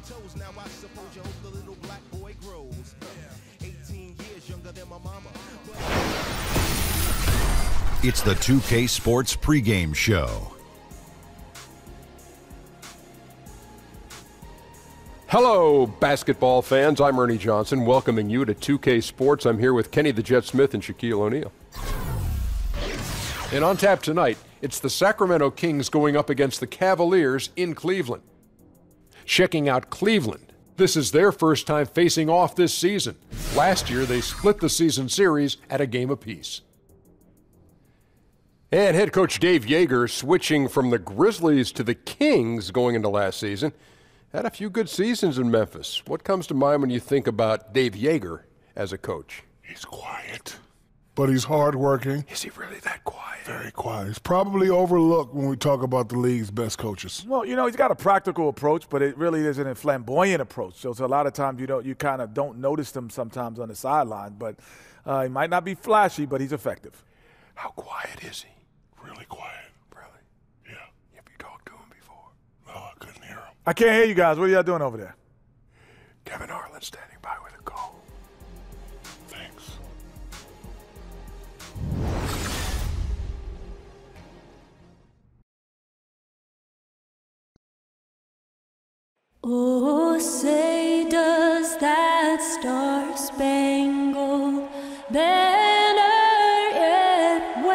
toes. Now I suppose you hope the little black boy grows. 18 years younger than my mama. It's the 2K Sports pregame show. Hello, basketball fans. I'm Ernie Johnson, welcoming you to 2K Sports. I'm here with Kenny the Jet Smith and Shaquille O'Neal. And on tap tonight, it's the Sacramento Kings going up against the Cavaliers in Cleveland. Checking out Cleveland. This is their first time facing off this season. Last year, they split the season series at a game apiece. And head coach Dave Yeager switching from the Grizzlies to the Kings going into last season. Had a few good seasons in Memphis. What comes to mind when you think about Dave Yeager as a coach? He's quiet, but he's hardworking. Is he really that quiet? Very quiet. He's probably overlooked when we talk about the league's best coaches. Well, you know, he's got a practical approach, but it really isn't a flamboyant approach. So a lot of times you kind of don't notice him sometimes on the sideline. But he might not be flashy, but he's effective. How quiet is he? Really quiet. Really? Yeah. Have you talked to him before? No, I couldn't hear him. I can't hear you guys. What are y'all doing over there? Kevin Harlan's standing by with a call. Thanks. Oh, say does that star-spangled banner yet wave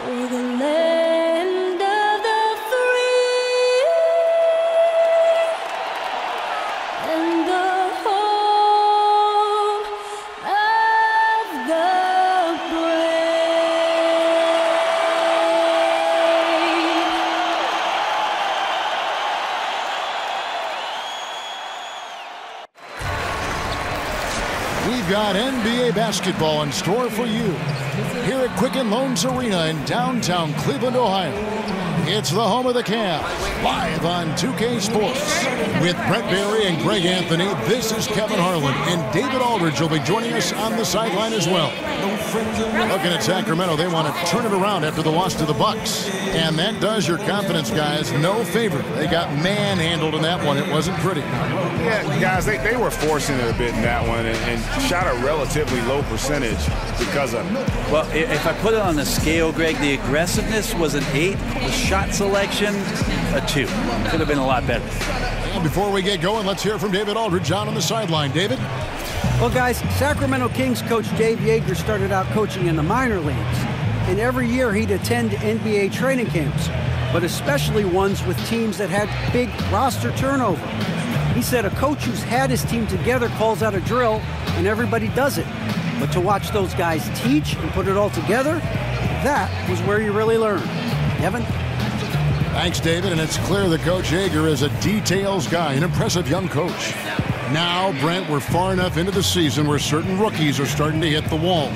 o'er the land of the free and the home of the We've got NBA basketball in store for you here at Quicken Loans Arena in downtown Cleveland, Ohio. It's the home of the Cavs, live on 2K Sports. With Brett Barry and Greg Anthony, this is Kevin Harlan, and David Aldridge will be joining us on the sideline as well. Looking at Sacramento, they want to turn it around after the loss to the Bucks. And that does your confidence, guys, no favor. They got manhandled in that one. It wasn't pretty. Yeah, guys, they were forcing it a bit in that one and shot a relatively low percentage because of it. Well, if I put it on the scale, Greg, the aggressiveness was an 8. The shot selection, a 2. Could have been a lot better. And before we get going, let's hear from David Aldridge on the sideline. David? Well, guys, Sacramento Kings coach Dave Yeager started out coaching in the minor leagues. And every year he'd attend NBA training camps, but especially ones with teams that had big roster turnover. He said a coach who's had his team together calls out a drill, and everybody does it. But to watch those guys teach and put it all together, that was where you really learn. Kevin? Thanks, David, and it's clear that Coach Yeager is a details guy, an impressive young coach. Now, Brent, we're far enough into the season where certain rookies are starting to hit the wall.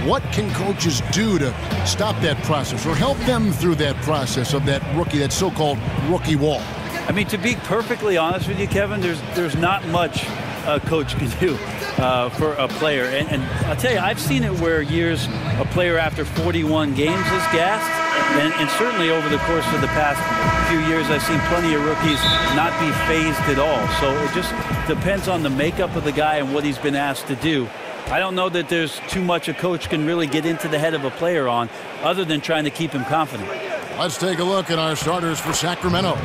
What can coaches do to stop that process or help them through that process of that rookie, that so-called rookie wall? I mean, to be perfectly honest with you, Kevin, there's not much a coach can do for a player. And I'll tell you, I've seen it where years a player after 41 games is gassed. And certainly over the course of the past few years, I've seen plenty of rookies not be phased at all. So it just depends on the makeup of the guy and what he's been asked to do. I don't know that there's too much a coach can really get into the head of a player on, other than trying to keep him confident. Let's take a look at our starters for Sacramento.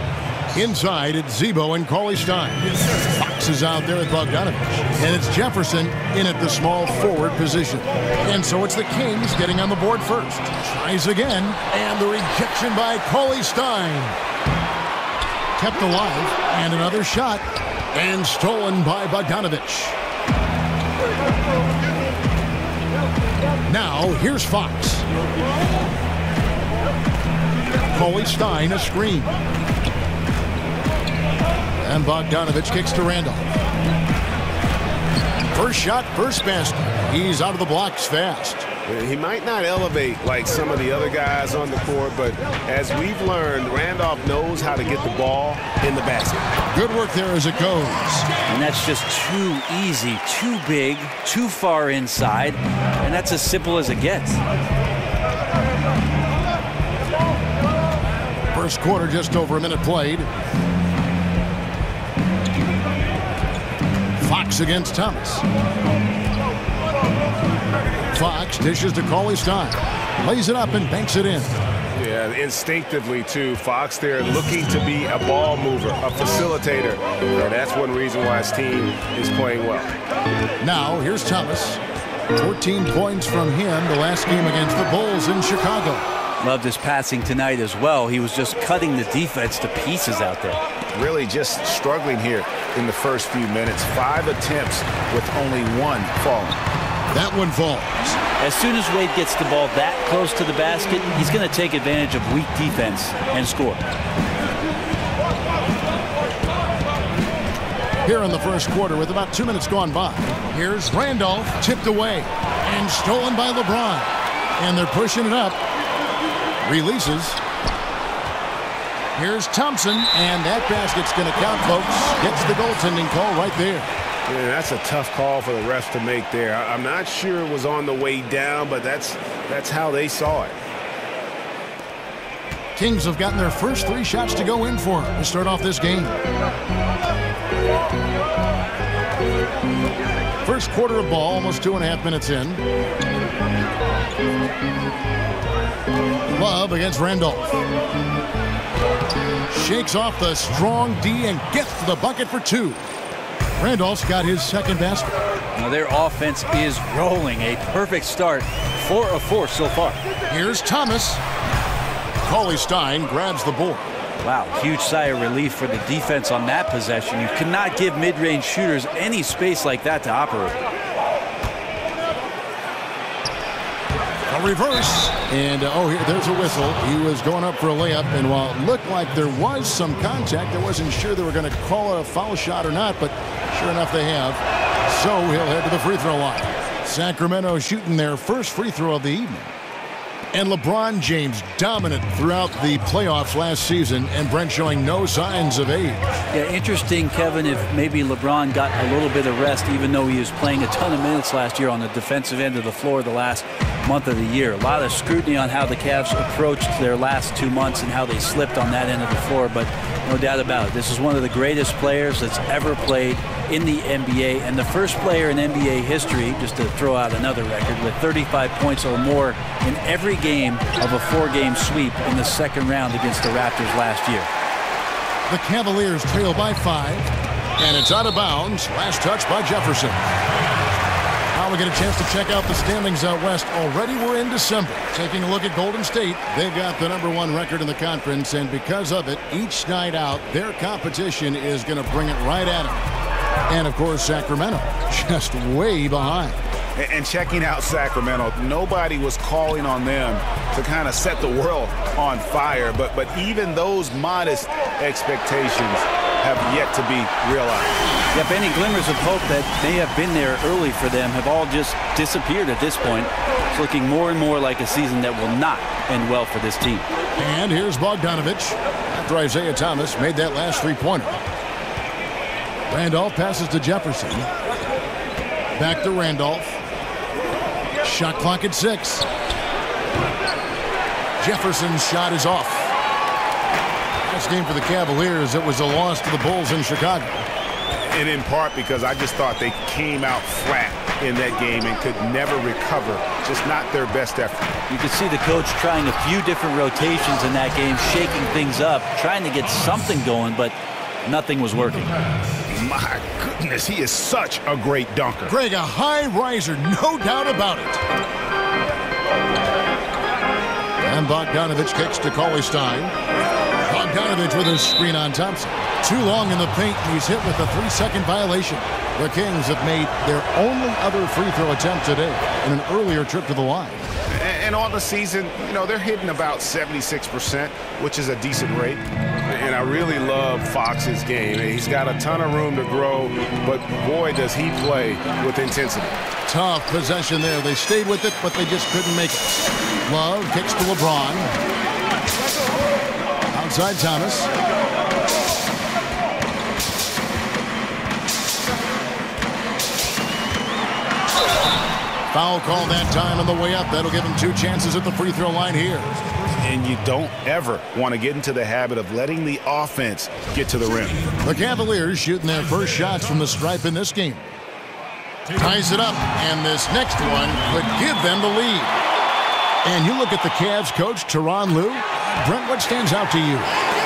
Inside, it's Zebo and Cauley Stein. Fox is out there at Bogdanovich. And it's Jefferson in at the small forward position. And so it's the Kings getting on the board first. Tries again, and the rejection by Cauley Stein. Kept alive, and another shot, and stolen by Bogdanovich. Now, here's Fox. Cauley Stein, a screen. And Bogdanovich kicks to Randolph. First shot, first basket. He's out of the blocks fast. He might not elevate like some of the other guys on the court, but as we've learned, Randolph knows how to get the ball in the basket. Good work there as it goes. And that's just too easy, too big, too far inside, and that's as simple as it gets. First quarter, just over a minute played. Fox against Thomas. Fox dishes to Cauley Stein. Lays it up and banks it in. Yeah, instinctively, too. Fox there looking to be a ball mover, a facilitator. And that's one reason why his team is playing well. Now, here's Thomas. 14 points from him the last game against the Bulls in Chicago. Loved his passing tonight as well. He was just cutting the defense to pieces out there. Really just struggling here in the first few minutes. 5 attempts with only 1 falling. That one falls. As soon as Wade gets the ball that close to the basket, he's going to take advantage of weak defense and score. Here in the first quarter with about 2 minutes gone by. Here's Randolph, tipped away and stolen by LeBron. And they're pushing it up. Releases. Here's Thompson, and that basket's going to count, folks. Gets the goaltending call right there. Yeah, that's a tough call for the refs to make there. I'm not sure it was on the way down, but that's how they saw it. Kings have gotten their first 3 shots to go in for them to start off this game. First quarter of ball, almost 2.5 minutes in. Love against Randolph. Shakes off the strong D and gets the bucket for 2. Randolph's got his second basket. Now their offense is rolling. A perfect start. 4 of 4 so far. Here's Thomas. Cauley Stein grabs the board. Wow, huge sigh of relief for the defense on that possession. You cannot give mid-range shooters any space like that to operate. A reverse. And, there's a whistle. He was going up for a layup, and while it looked like there was some contact, I wasn't sure they were going to call it a foul shot or not, but sure enough they have. So he'll head to the free throw line. Sacramento shooting their first free throw of the evening. And LeBron James dominant throughout the playoffs last season, and Brent showing no signs of age. Yeah, interesting, Kevin, if maybe LeBron got a little bit of rest, even though he was playing a ton of minutes last year on the defensive end of the floor the last month of the year. A lot of scrutiny on how the Cavs approached their last 2 months and how they slipped on that end of the floor, but no doubt about it. This is one of the greatest players that's ever played in the NBA, and the first player in NBA history, just to throw out another record, with 35 points or more in every game of a 4-game sweep in the second round against the Raptors last year. The Cavaliers trail by 5, and it's out of bounds. Last touch by Jefferson. Now we get a chance to check out the standings out west. Already we're in December. Taking a look at Golden State, they've got the #1 record in the conference, and because of it, each night out, their competition is going to bring it right at them. And, of course, Sacramento just way behind. And checking out Sacramento, nobody was calling on them to kind of set the world on fire. But even those modest expectations have yet to be realized. Yep, any glimmers of hope that may have been there early for them have all just disappeared at this point. It's looking more and more like a season that will not end well for this team. And here's Bogdanovich after Isaiah Thomas made that last 3-pointer. Randolph passes to Jefferson. Back to Randolph. Shot clock at 6. Jefferson's shot is off. Last game for the Cavaliers, it was a loss to the Bulls in Chicago. And in part because I just thought they came out flat in that game and could never recover. Just not their best effort. You could see the coach trying a few different rotations in that game, shaking things up, trying to get something going, but nothing was working. My goodness, he is such a great dunker. Greg, a high riser, no doubt about it. And Bogdanovich kicks to Cauley Stein. Bogdanovich with his screen on Thompson. Too long in the paint, and he's hit with a 3-second violation. The Kings have made their only other free throw attempt today in an earlier trip to the line. And on the season, they're hitting about 76%, which is a decent rate. And I really love Fox's game. He's got a ton of room to grow, but boy, does he play with intensity. Tough possession there. They stayed with it, but they just couldn't make it. Love kicks to LeBron. Outside Thomas. Foul call that time on the way up. That'll give him 2 chances at the free throw line here. And you don't ever want to get into the habit of letting the offense get to the rim. The Cavaliers shooting their first shots from the stripe in this game. Ties it up, and this next one could give them the lead. And you look at the Cavs coach, Tyronn Lue. Brent, what stands out to you?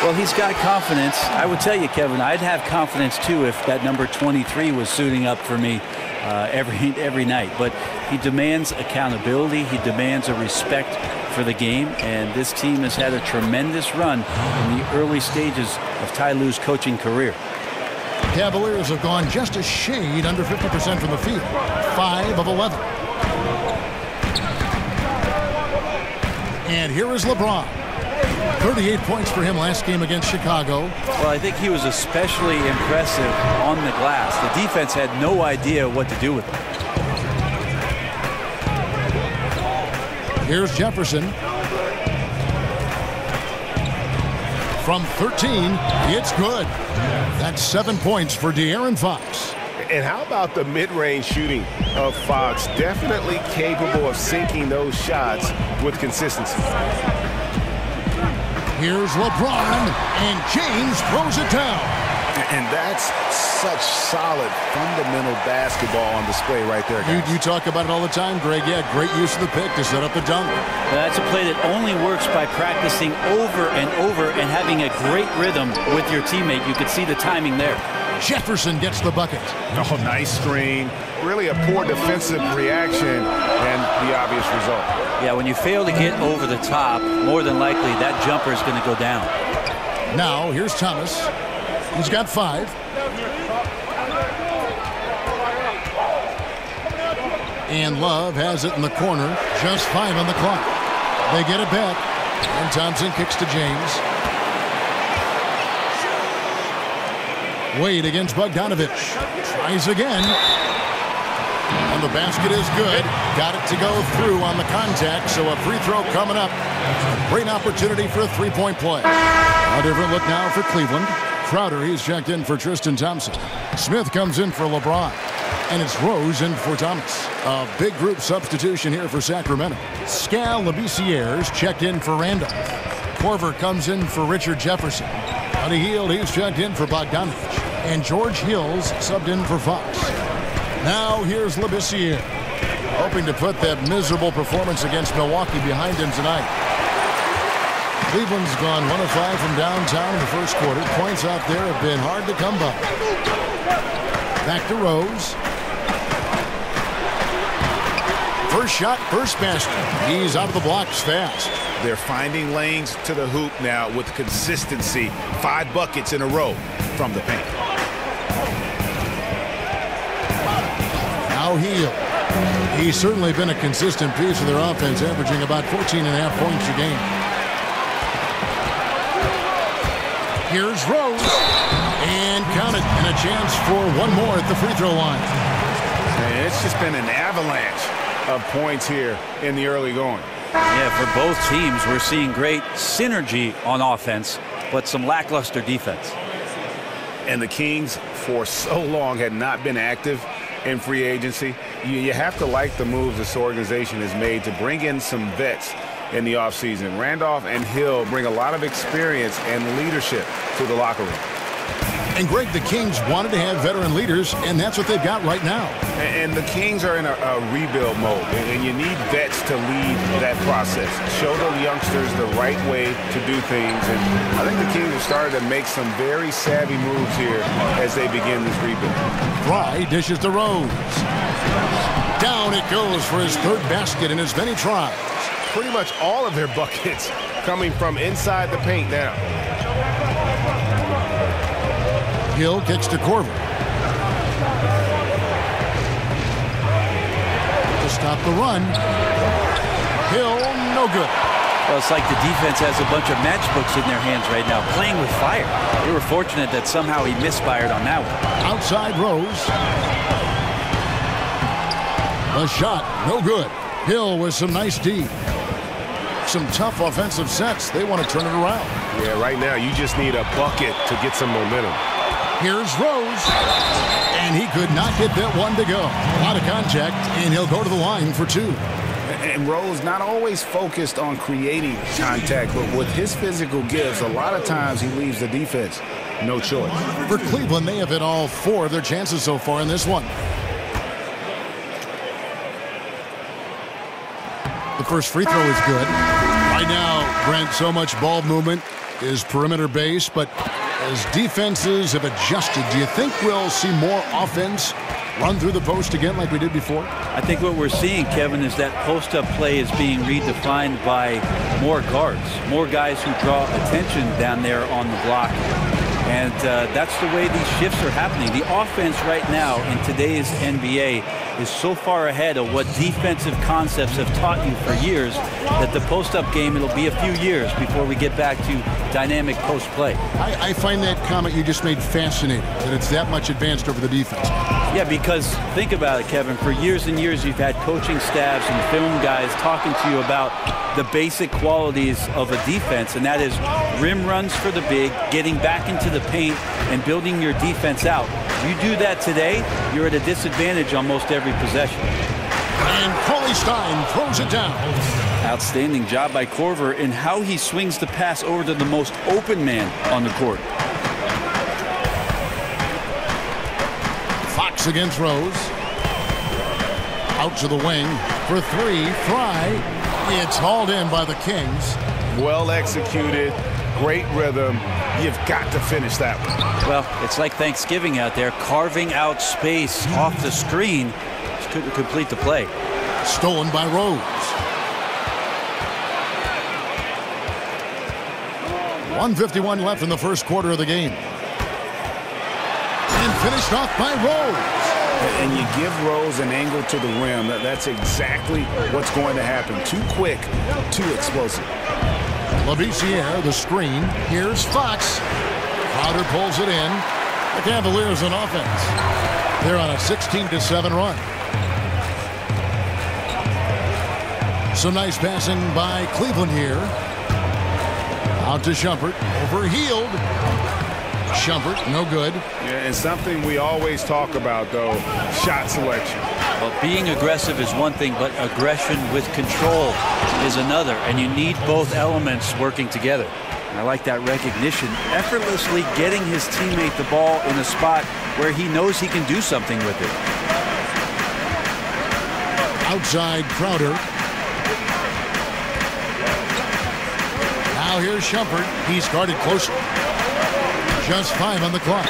Well, he's got confidence. I would tell you, Kevin, I'd have confidence, too, if that number 23 was suiting up for me every night. But he demands accountability. He demands a respect for the game. And this team has had a tremendous run in the early stages of Ty Lue's coaching career. Cavaliers have gone just a shade under 50% from the field. 5 of 11. And here is LeBron. 38 points for him last game against Chicago. Well, I think he was especially impressive on the glass. The defense had no idea what to do with him. Here's Jefferson. From 13, it's good. That's 7 points for De'Aaron Fox. And how about the mid-range shooting of Fox? Definitely capable of sinking those shots with consistency. Here's LeBron, and James throws it down. And that's such solid, fundamental basketball on display right there, guys. You talk about it all the time, Greg. Yeah, great use of the pick to set up the dunk. That's a play that only works by practicing over and over and having a great rhythm with your teammate. You could see the timing there. Jefferson gets the bucket. Oh, nice screen. Really a poor defensive reaction and the obvious result. Yeah, when you fail to get over the top, more than likely that jumper is going to go down. Now, here's Thomas. He's got 5. And Love has it in the corner. Just 5 on the clock. They get it back. And Thompson kicks to James. Wade against Bogdanovich. Tries again. And the basket is good. Got it to go through on the contact, so a free throw coming up. A great opportunity for a three-point play. A different look now for Cleveland. Crowder, he's checked in for Tristan Thompson. Smith comes in for LeBron. And it's Rose in for Thomas. A big group substitution here for Sacramento. Skal Labissière's checked in for Randolph. Korver comes in for Richard Jefferson. Buddy Hield, he's checked in for Bogdanovich. And George Hill's subbed in for Fox. Now here's Labissière, hoping to put that miserable performance against Milwaukee behind him tonight. Cleveland's gone 1 of 5 from downtown in the first quarter. Points out there have been hard to come by. Back to Rose. First shot, first basket. He's out of the blocks fast. They're finding lanes to the hoop now with consistency. 5 buckets in a row from the paint. Now Hield. He's certainly been a consistent piece of their offense, averaging about 14.5 points a game. Here's Rose. And count it. And a chance for one more at the free throw line. And it's just been an avalanche of points here in the early going. Yeah, for both teams, we're seeing great synergy on offense, but some lackluster defense. And the Kings, for so long, had not been active in free agency. You have to like the moves this organization has made to bring in some vets in the offseason. Randolph and Hill bring a lot of experience and leadership to the locker room. And Greg, the Kings wanted to have veteran leaders, and that's what they've got right now. And the Kings are in a rebuild mode, and you need vets to lead that process. Show the youngsters the right way to do things, and I think the Kings have started to make some very savvy moves here as they begin this rebuild. Fry dishes to Rose. Down it goes for his third basket in as many tries. Pretty much all of their buckets coming from inside the paint now. Hill kicks to Korver. To stop the run. Hill, no good. Well, it's like the defense has a bunch of matchbooks in their hands right now, playing with fire. They were fortunate that somehow he misfired on that one. Outside Rose. A shot, no good. Hill with some nice D. Some tough offensive sets. They want to turn it around. Yeah, right now you just need a bucket to get some momentum. Here's Rose, and he could not get that one to go. A lot of contact, and he'll go to the line for 2. And Rose not always focused on creating contact, but with his physical gifts, a lot of times he leaves the defense no choice. For Cleveland, they have hit all 4 of their chances so far in this one. The first free throw is good. Right now, Brent, so much ball movement is perimeter based, but as defenses have adjusted, do you think we'll see more offense run through the post again like we did before? I think what we're seeing, Kevin, is that post-up play is being redefined by more guards, more guys who draw attention down there on the block. And that's the way these shifts are happening. The offense right now in today's NBA is so far ahead of what defensive concepts have taught you for years that the post-up game, it'll be a few years before we get back to dynamic post-play. I find that comment you just made fascinating, that it's that much advanced over the defense. Yeah, because think about it, Kevin. For years and years, you've had coaching staffs and film guys talking to you about the basic qualities of a defense, and that is rim runs for the big, getting back into the paint, and building your defense out. You do that today, you're at a disadvantage on most every possession. And Cauley Stein throws it down. Outstanding job by Korver in how he swings the pass over to the most open man on the court. Fox against Rose. Out to the wing for 3. Fry. It's hauled in by the Kings. Well executed, great rhythm. You've got to finish that one. Well, it's like Thanksgiving out there, carving out space off the screen. Just couldn't complete the play. Stolen by Rose. 1:51 left in the first quarter of the game. And finished off by Rose. And you give Rose an angle to the rim. That's exactly what's going to happen. Too quick, too explosive. Labissiere, the screen. Here's Fox. Crowder pulls it in. The Cavaliers on offense. They're on a 16-7 run. Some nice passing by Cleveland here. Out to Shumpert. Overhealed. Shumpert, no good. Yeah, and something we always talk about, though, shot selection. Well, being aggressive is one thing, but aggression with control is another, and you need both elements working together. And I like that recognition, effortlessly getting his teammate the ball in a spot where he knows he can do something with it. Outside Crowder. Now here's Shumpert. He's guarded closer. Just 5 on the clock.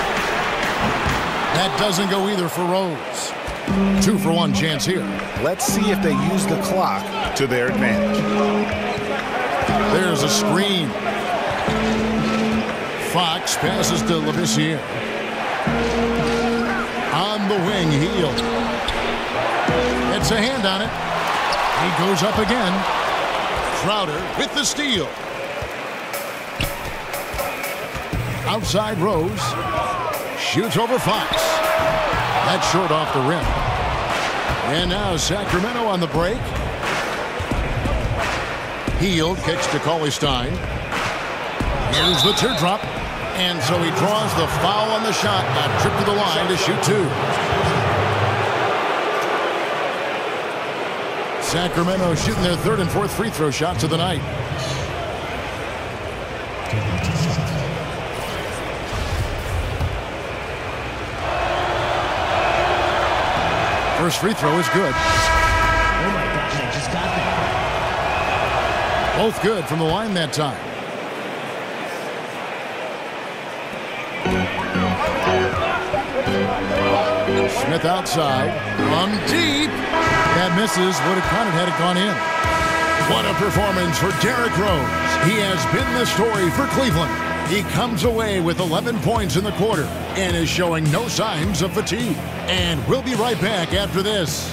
That doesn't go either for Rose. 2-for-1 chance here. Let's see if they use the clock to their advantage. There's a screen. Fox passes to Labissiere. On the wing, Hield. It's a hand on it. He goes up again. Crowder with the steal. Outside Rose. Shoots over Fox. That's short off the rim. And now Sacramento on the break. Hield kicks to Cauley Stein. Here's the teardrop. And so he draws the foul on the shot. A trip to the line to shoot 2. Sacramento shooting their 3rd and 4th free throw shots of the night. First free throw is good. Oh my gosh, I just got that. Both good from the line that time. Smith outside. From deep. That misses. Would have counted had it gone in. What a performance for Derrick Rose. He has been the story for Cleveland. He comes away with 11 points in the quarter and is showing no signs of fatigue. And we'll be right back after this.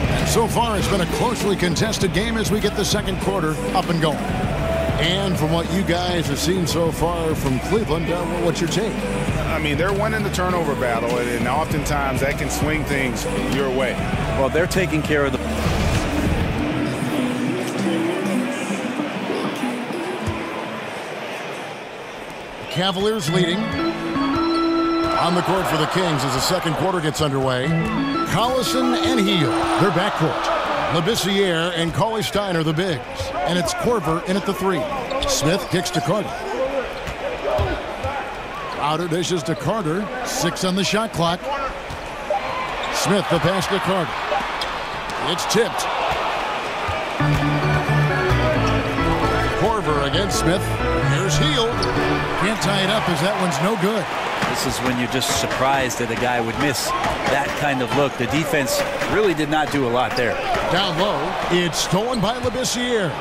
And so far, it's been a closely contested game as we get the second quarter up and going. And from what you guys have seen so far from Cleveland, what's your take? I mean, they're winning the turnover battle, and oftentimes that can swing things your way. Well, they're taking care of the Cavaliers leading. On the court for the Kings as the second quarter gets underway. Collison and Heel, their backcourt. Labissiere and Cauley Stein are the bigs. And it's Korver in at the 3. Smith kicks to Carter. Crowder dishes to Carter. 6 on the shot clock. Smith the pass to Carter. It's tipped. Korver against Smith. Here's Heel. Can't tie it up as that one's no good. This is when you're just surprised that a guy would miss that kind of look. The defense really did not do a lot there. Down low, it's stolen by Labissiere.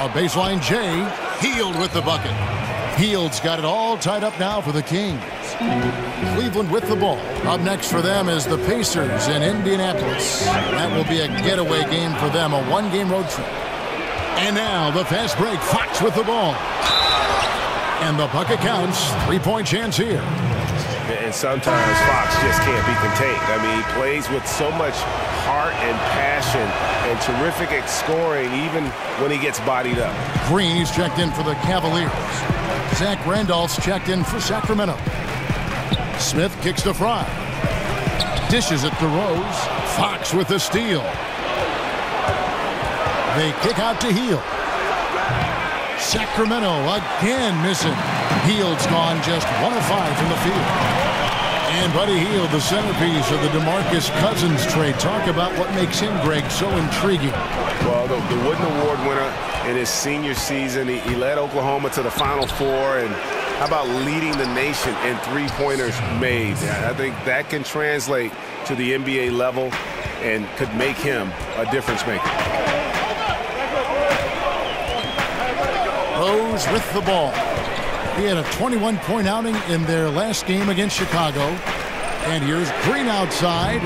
A baseline J, Heald with the bucket. Heald's got it all tied up now for the Kings. Cleveland with the ball. Up next for them is the Pacers in Indianapolis. That will be a getaway game for them, a one-game road trip. And now the fast break, Fox with the ball. And the bucket counts. 3-point chance here. And sometimes Fox just can't be contained. I mean, he plays with so much heart and passion and terrific at scoring even when he gets bodied up. Green, he's checked in for the Cavaliers. Zach Randolph's checked in for Sacramento. Smith kicks to Fry. Dishes it to Rose. Fox with the steal. They kick out to Heel. Sacramento again missing. Heald's gone just 1 of 5 from the field. And Buddy Hield, the centerpiece of the DeMarcus Cousins trade. Talk about what makes him, Greg, so intriguing. Well, the Wooden Award winner in his senior season. He led Oklahoma to the Final Four. And how about leading the nation in three-pointers made? I think that can translate to the NBA level and could make him a difference maker. Rose with the ball. He had a 21-point outing in their last game against Chicago. And here's Green outside.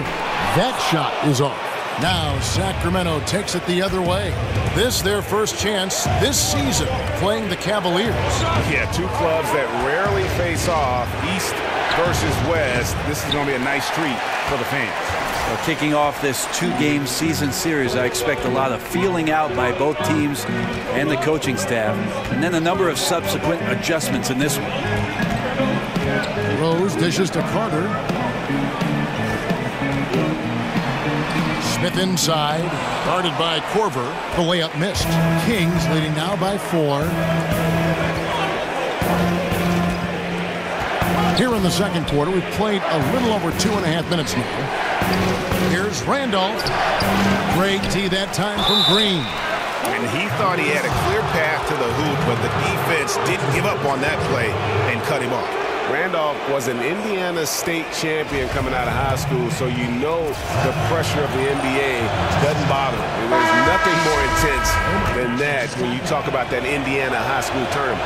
That shot is off. Now Sacramento takes it the other way. This their first chance this season playing the Cavaliers. Yeah, two clubs that rarely face off, East versus West. This is going to be a nice treat for the fans. Well, kicking off this two-game season series, I expect a lot of feeling out by both teams and the coaching staff, and then a number of subsequent adjustments in this one. Rose dishes to Carter. Smith inside, guarded by Korver. The layup missed. Kings leading now by 4. Here in the second quarter, we've played a little over 2.5 minutes now. Here's Randolph. Great tee that time from Green. And he thought he had a clear path to the hoop, but the defense didn't give up on that play and cut him off. Randolph was an Indiana State champion coming out of high school, so you know the pressure of the NBA doesn't bother him. There's nothing more intense than that when you talk about that Indiana high school tournament.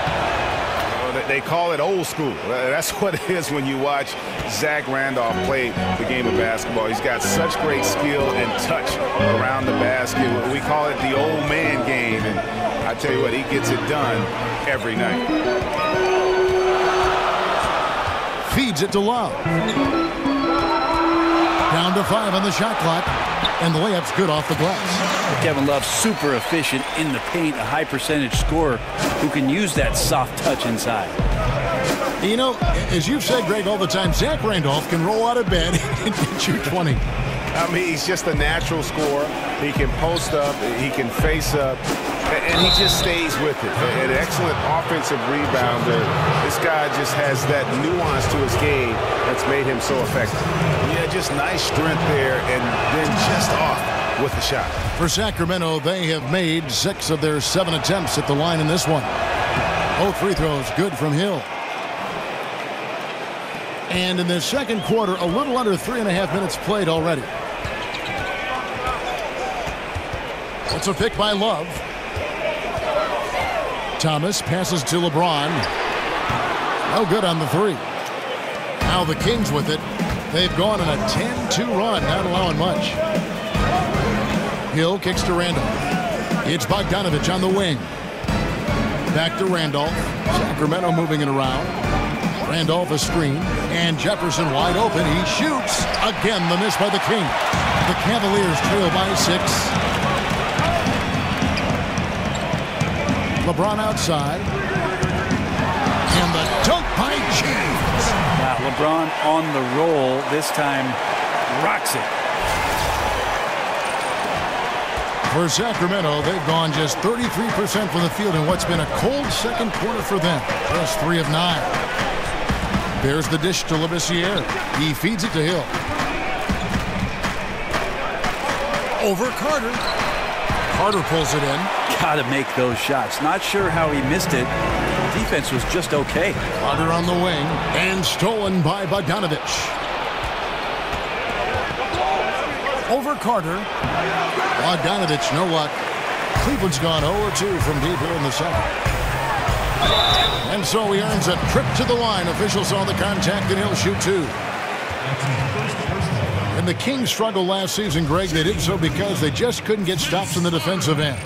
They call it old school. That's what it is when you watch Zach Randolph play the game of basketball. He's got such great skill and touch around the basket. We call it the old man game, and I tell you what, he gets it done every night. Feeds it to Love. Down to 5 on the shot clock, and the layup's good off the glass. Kevin Love, super efficient in the paint, a high percentage scorer who can use that soft touch inside. You know, as you've said, Greg, all the time, Zach Randolph can roll out of bed and get you 20. I mean, he's just a natural scorer. He can post up, he can face up, and he just stays with it. An excellent offensive rebounder. This guy just has that nuance to his game that's made him so effective. Yeah, just nice strength there, and then just off with the shot. For Sacramento, they have made 6 of their 7 attempts at the line in this one. Both free throws good from Hill. And in the second quarter, a little under 3.5 minutes played already. It's a pick by Love. Thomas passes to LeBron. No good on the 3. Now the Kings with it. They've gone on a 10-2 run, not allowing much. Hill kicks to Randolph. It's Bogdanovich on the wing. Back to Randolph. Sacramento moving it around. Randolph a screen. And Jefferson wide open. He shoots. Again, the miss by the Kings. The Cavaliers trail by 6. LeBron outside. And the James. Wow, LeBron on the roll. This time, rocks it. For Sacramento, they've gone just 33% from the field in what's been a cold second quarter for them. Just 3 of 9. There's the dish to Labissiere. He feeds it to Hill. Over Carter. Carter pulls it in. Gotta make those shots. Not sure how he missed it. The defense was just okay. Carter on the wing and stolen by Bogdanovich. Over Carter. Bogdanovich, no luck. Cleveland's gone 0-2 from deep here in the second. And so he earns a trip to the line. Officials saw the contact and he'll shoot 2. And the Kings struggled last season, Greg. They did so because they just couldn't get stops in the defensive end.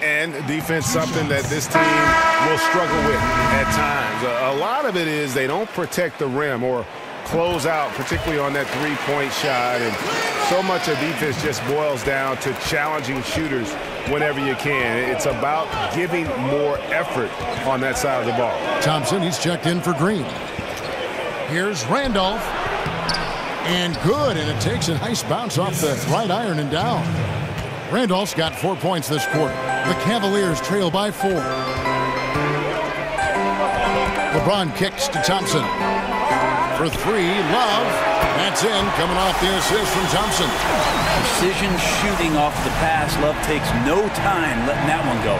And defense, something that this team will struggle with at times. A lot of it is they don't protect the rim or close out, particularly on that three-point shot. And so much of defense just boils down to challenging shooters whenever you can. It's about giving more effort on that side of the ball. Thompson, he's checked in for Green. Here's Randolph. And good, and it takes a nice bounce off the right iron and down. Randolph's got 4 points this quarter. The Cavaliers trail by 4. LeBron kicks to Thompson. For 3, Love. That's in, coming off the assist from Thompson. Precision shooting off the pass. Love takes no time letting that one go.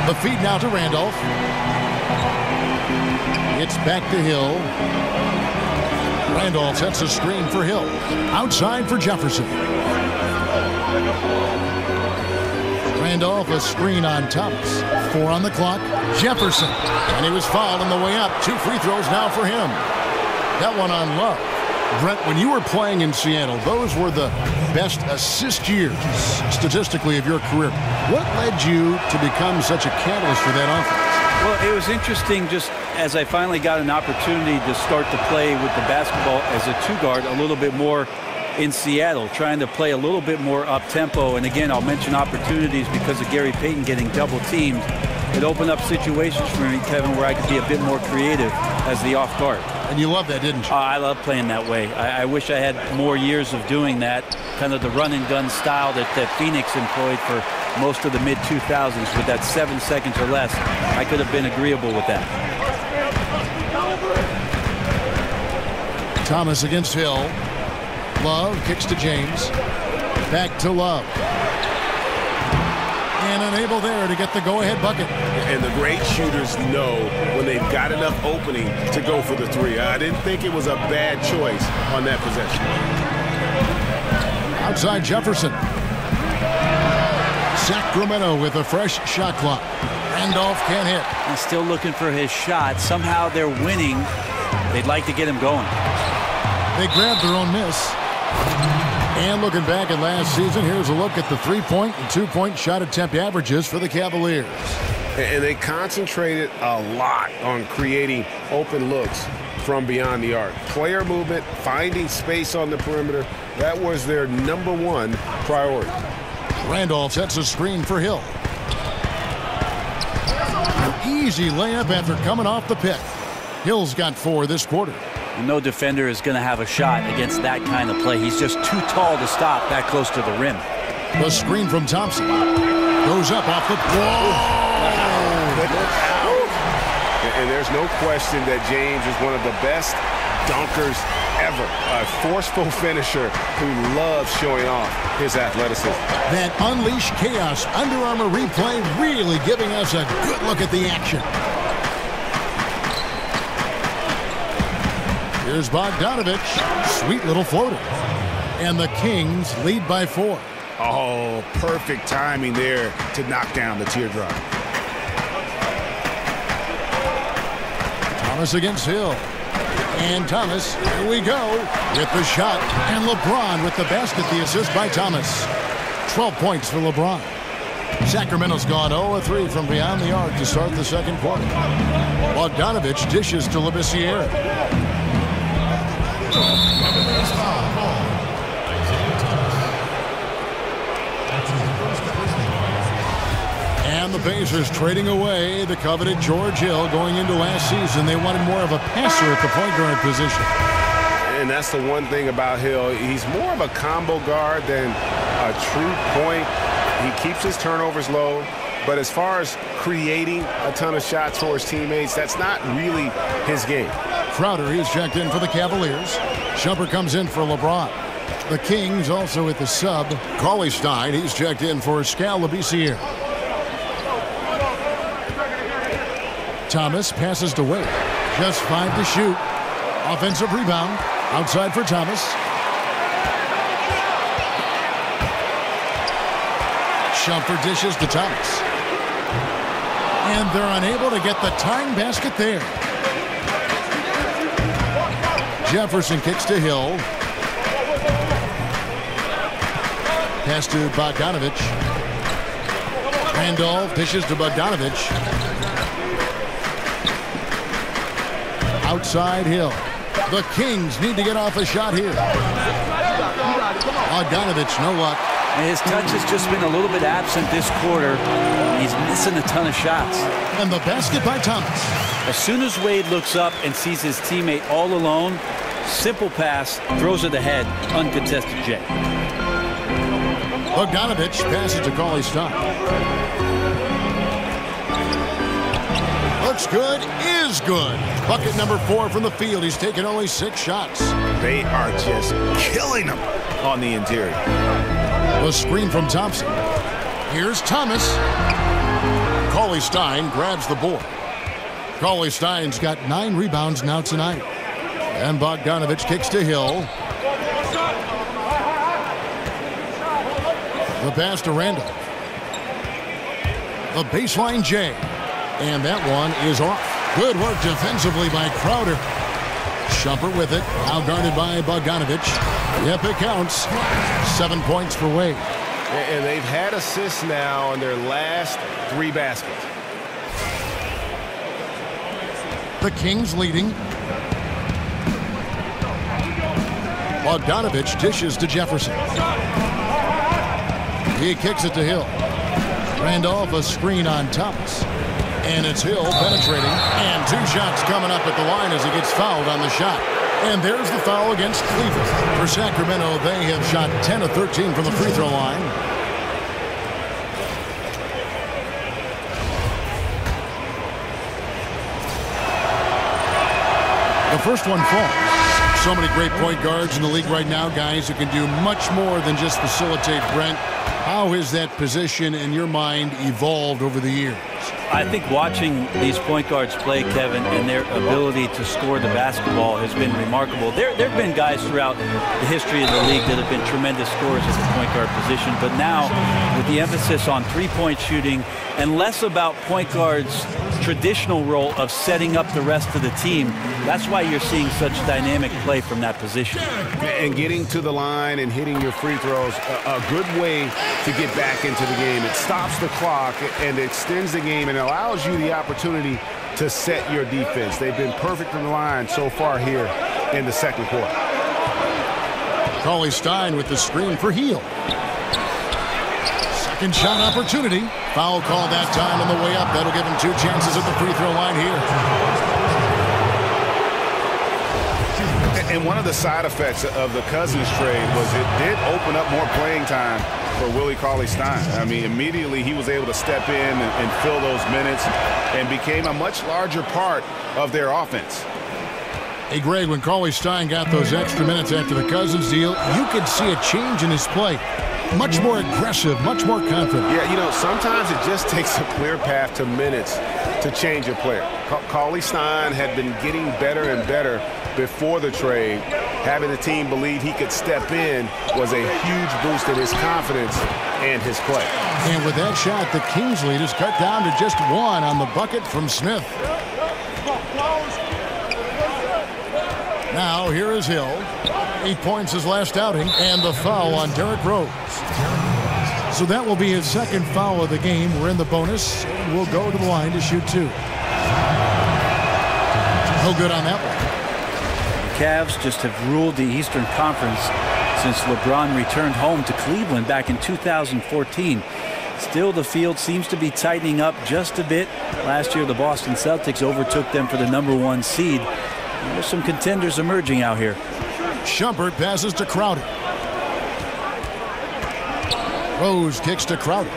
The feed now to Randolph. It's back to Hill. Randolph sets a screen for Hill. Outside for Jefferson. Randolph, a screen on Thomas. 4 on the clock. Jefferson. And he was fouled on the way up. 2 free throws now for him. That one on Love. Brent, when you were playing in Seattle, those were the best assist years, statistically, of your career. What led you to become such a catalyst for that offense? Well, it was interesting just as I finally got an opportunity to start to play with the basketball as a 2-guard a little bit more in Seattle, trying to play a little bit more up-tempo. And again, I'll mention opportunities because of Gary Payton getting double-teamed. It opened up situations for me, Kevin, where I could be a bit more creative as the off-guard. And you love that, didn't you? I love playing that way. I wish I had more years of doing that, kind of the run-and-gun style that Phoenix employed for most of the mid-2000s with that 7 seconds or less. I could have been agreeable with that. Thomas against Hill. Love kicks to James. Back to Love. And unable there to get the go-ahead bucket. And the great shooters know when they've got enough opening to go for the 3. I didn't think it was a bad choice on that possession. Outside Jefferson. Sacramento with a fresh shot clock. Randolph can't hit. He's still looking for his shot. Somehow they're winning. They'd like to get him going. They grabbed their own miss. And looking back at last season, here's a look at the 3-point and 2-point shot attempt averages for the Cavaliers. And they concentrated a lot on creating open looks from beyond the arc. Player movement, finding space on the perimeter, that was their #1 priority. Randolph sets a screen for Hill. An easy layup after coming off the pick. Hill's got 4 this quarter. No defender is going to have a shot against that kind of play. He's just too tall to stop that close to the rim. The screen from Thompson. Goes up off the ball. And there's no question that James is one of the best dunkers ever. A forceful finisher who loves showing off his athleticism. That Unleash Chaos Under Armour replay really giving us a good look at the action. Here's Bogdanovich. Sweet little floater. And the Kings lead by 4. Oh, perfect timing there to knock down the teardrop. Thomas against Hill. And Thomas, here we go, with the shot. And LeBron with the basket, the assist by Thomas. 12 points for LeBron. Sacramento's gone 0-3 from beyond the arc to start the second quarter. Bogdanovich dishes to Labissiere. And And the Pacers trading away the coveted George Hill. Going into last season, they wanted more of a passer at the point guard position. And that's the one thing about Hill. He's more of a combo guard than a true point. He keeps his turnovers low. But as far as creating a ton of shots for his teammates, that's not really his game. Crowder, he's checked in for the Cavaliers. Shumpert comes in for LeBron. The Kings also at the sub. Cauley Stein, he's checked in for Scal Labissiere. Thomas passes to Wade. Just 5 to shoot. Offensive rebound. Outside for Thomas. Shumpert dishes to Thomas. And they're unable to get the tying basket there. Jefferson kicks to Hill. Pass to Bogdanovich. Randolph dishes to Bogdanovich. Outside Hill. The Kings need to get off a shot here. Bogdanovich, no luck. And his touch has just been a little bit absent this quarter. He's missing a ton of shots. And the basket by Thomas. As soon as Wade looks up and sees his teammate all alone, simple pass, throws it ahead, uncontested J. Bogdanovich passes to Cauley Stein. Looks good, is good. Bucket number 4 from the field. He's taken only 6 shots. They are just killing him on the interior. The screen from Thompson. Here's Thomas. Cauley Stein grabs the board. Cauley Stein's got 9 rebounds now tonight. And Bogdanovich kicks to Hill. The pass to Randolph. The baseline J. And that one is off. Good work defensively by Crowder. Shumpert with it. Now guarded by Bogdanovich. Yep, it counts. 7 points for Wade. And they've had assists now in their last 3 baskets. The Kings leading. Bogdanovich dishes to Jefferson. He kicks it to Hill. Randolph, a screen on Thomas. And it's Hill penetrating. And 2 shots coming up at the line as he gets fouled on the shot. And there's the foul against Cleveland. For Sacramento, they have shot 10 of 13 from the free throw line. The first one falls. So many great point guards in the league right now, guys, who can do much more than just facilitate. Brent, how has that position in your mind evolved over the years? I think watching these point guards play, Kevin, and their ability to score the basketball has been remarkable. There have been guys throughout the history of the league that have been tremendous scorers at the point guard position, but now with the emphasis on three-point shooting and less about point guards' traditional role of setting up the rest of the team, that's why you're seeing such dynamic play from that position. And getting to the line and hitting your free throws, a good way to get back into the game. It stops the clock and extends the game and allows you the opportunity to set your defense. They've been perfect from the line so far here in the second quarter. Cauley Stein with the screen for Hill. Second shot opportunity. Foul call that time on the way up. That'll give him 2 chances at the free throw line here. And one of the side effects of the Cousins trade was it did open up more playing time for Willie Cauley-Stein. I mean, immediately he was able to step in and fill those minutes and became a much larger part of their offense. Hey, Greg, when Cauley-Stein got those extra minutes after the Cousins deal, you could see a change in his play. Much more aggressive, much more confident. Yeah, you know, sometimes it just takes a clear path to minutes to change a player. Cauley-Stein had been getting better and better before the trade. Having the team believe he could step in was a huge boost in his confidence and his play. And with that shot, the Kings lead is cut down to just 1 on the bucket from Smith. Now here is Hill. 8 points his last outing, and the foul on Derrick Rose. So that will be his second foul of the game. We're in the bonus, and we'll go to the line to shoot 2. No good on that one. The Cavs just have ruled the Eastern Conference since LeBron returned home to Cleveland back in 2014. Still, the field seems to be tightening up just a bit. Last year, the Boston Celtics overtook them for the #1 seed. There's some contenders emerging out here. Shumpert passes to Crowder. Rose kicks to Crowder.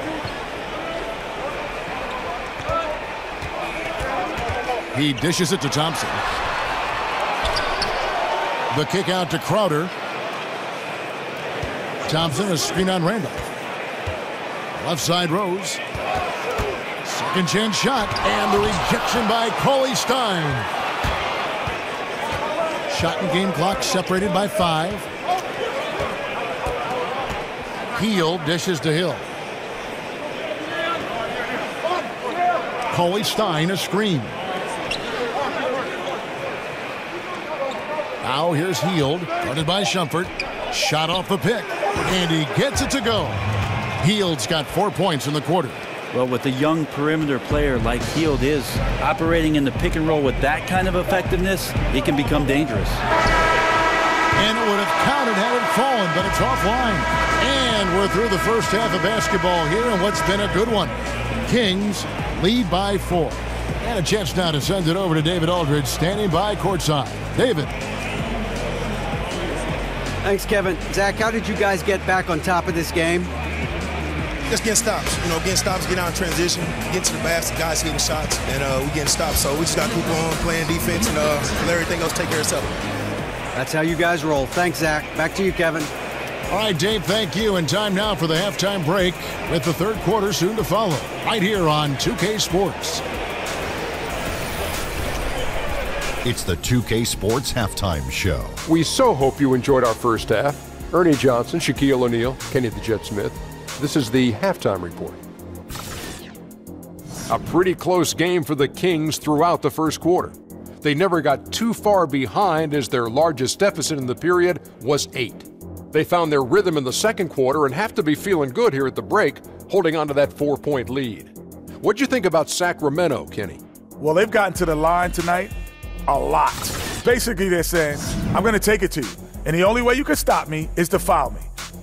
He dishes it to Thompson. The kick out to Crowder. Thompson, a screen on Randolph. Left side Rose. Second chance shot, and the rejection by Cauley Stein. Shot and game clock separated by 5. Hield dishes to Hill. Cauley Stein, a screen. Now here's Hield, guarded by Shumpert. Shot off the pick, and he gets it to go. Hield's got 4 points in the quarter. Well, with a young perimeter player like Hield is, operating in the pick and roll with that kind of effectiveness, he can become dangerous. And it would have counted had it fallen, but it's offline. And we're through the first half of basketball here, and what's been a good one. Kings lead by 4. And a chance now to send it over to David Aldridge, standing by courtside. David. Thanks, Kevin. Zach, how did you guys get back on top of this game? Just getting stops. Getting stops, getting out in transition, get to the basket, guys hitting shots, and we getting stops. So we just got to keep on playing defense and let everything else take care of itself. That's how you guys roll. Thanks, Zach. Back to you, Kevin. All right, Dave, thank you. And time now for the halftime break with the third quarter soon to follow. Right here on 2K Sports. It's the 2K Sports Halftime Show. We so hope you enjoyed our first half. Ernie Johnson, Shaquille O'Neal, Kenny the Jet Smith. This is the halftime report. A pretty close game for the Kings throughout the first quarter. They never got too far behind as their largest deficit in the period was 8. They found their rhythm in the second quarter and have to be feeling good here at the break, holding on to that 4-point lead. What'd you think about Sacramento, Kenny? Well, they've gotten to the line tonight a lot. Basically, they're saying, I'm going to take it to you, and the only way you can stop me is to foul me.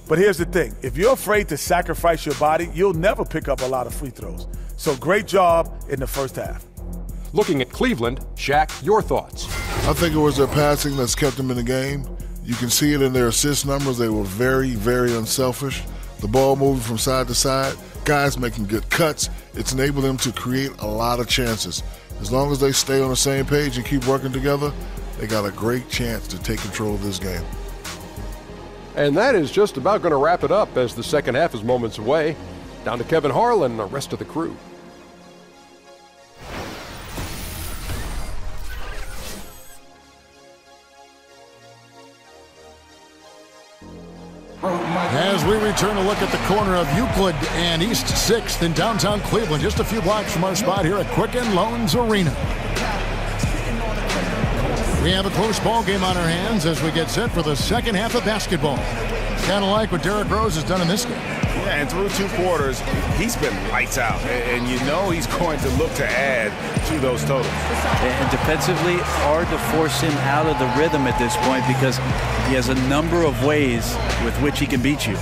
But here's the thing. If you're afraid to sacrifice your body, you'll never pick up a lot of free throws. So great job in the first half. Looking at Cleveland, Shaq, your thoughts? I think it was their passing that's kept them in the game. You can see it in their assist numbers. They were very, very unselfish. The ball moving from side to side, guys making good cuts. It's enabled them to create a lot of chances. As long as they stay on the same page and keep working together, they got a great chance to take control of this game. And that is just about going to wrap it up as the second half is moments away. Down to Kevin Harlan and the rest of the crew. As we return to look at the corner of Euclid and East 6th in downtown Cleveland, just a few blocks from our spot here at Quicken Loans Arena. We have a close ball game on our hands as we get set for the second half of basketball. Kind of like what Derrick Rose has done in this game. Yeah, and through 2 quarters, he's been lights out. And you know he's going to look to add to those totals. And defensively, hard to force him out of the rhythm at this point because he has a number of ways with which he can beat you.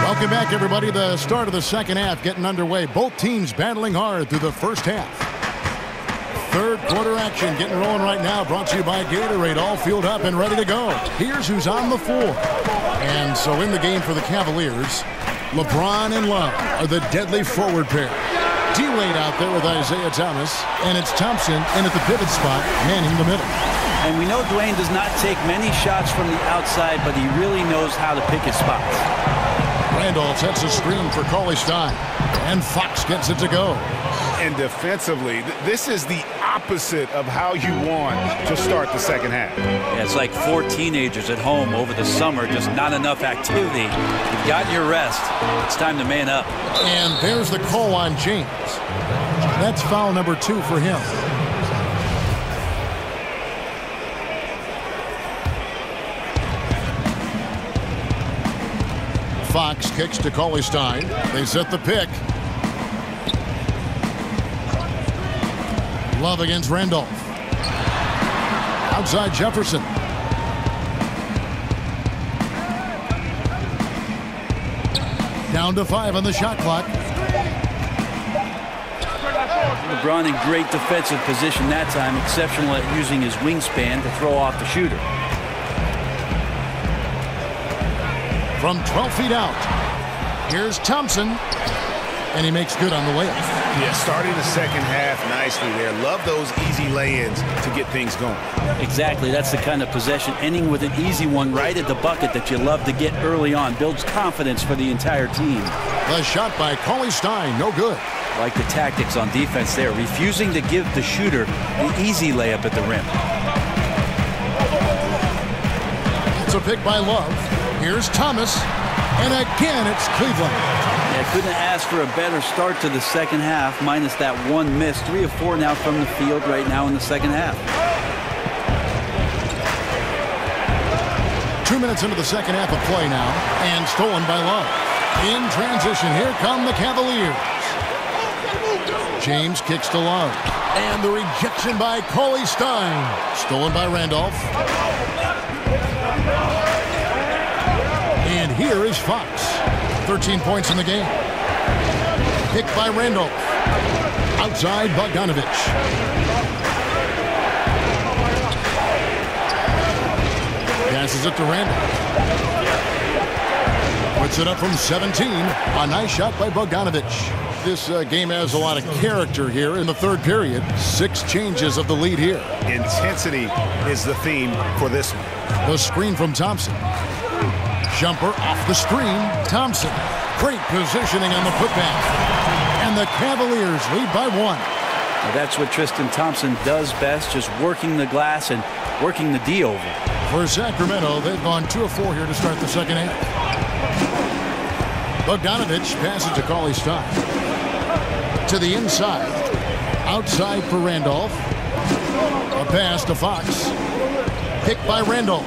Welcome back, everybody. The start of the second half getting underway. Both teams battling hard through the first half. Third quarter action getting rolling right now, brought to you by Gatorade, all fueled up and ready to go. Here's who's on the floor. And so in the game for the Cavaliers, LeBron and Love are the deadly forward pair. D-Wade out there with Isaiah Thomas, and it's Thompson in at the pivot spot, manning the middle. And we know Dwayne does not take many shots from the outside, but he really knows how to pick his spots. Randolph sets a screen for Cauley Stein, and Fox gets it to go. And defensively, this is the opposite of how you want to start the second half. Yeah, it's like 4 teenagers at home over the summer, just not enough activity. You've gotten your rest. It's time to man up. And there's the call on James. That's foul number 2 for him. Fox kicks to Cauley Stein. They set the pick. Love against Randolph. Outside Jefferson. Down to 5 on the shot clock. LeBron in great defensive position that time, exceptional at using his wingspan to throw off the shooter. From 12 feet out, here's Thompson, and he makes good on the layup. Yeah, starting the second half nicely there. Love those easy lay-ins to get things going. Exactly, that's the kind of possession, ending with an easy one right at the bucket that you love to get early on. Builds confidence for the entire team. The shot by Cauley Stein, no good. Like the tactics on defense there, refusing to give the shooter the easy layup at the rim. It's a pick by Love. Here's Thomas, and again it's Cleveland. Yeah, couldn't ask for a better start to the second half, minus that one miss. 3 of 4 now from the field right now in the second half. 2 minutes into the second half of play now, and stolen by Love. In transition, here come the Cavaliers. James kicks to Love, and the rejection by Cauley Stein. Stolen by Randolph. And here is Fox. 13 points in the game. Picked by Randolph. Outside Bogdanovich. Passes it to Randolph. Puts it up from 17. A nice shot by Bogdanovich. This game has a lot of character here in the third period. 6 changes of the lead here. Intensity is the theme for this one. The screen from Thompson. Jumper off the screen. Thompson. Great positioning on the putback. And the Cavaliers lead by 1. Now that's what Tristan Thompson does best, just working the glass and working the D over. For Sacramento, they've gone 2 of 4 here to start the second half. Bogdanovich passes to Cauley Stein. To the inside. Outside for Randolph. A pass to Fox. Picked by Randolph.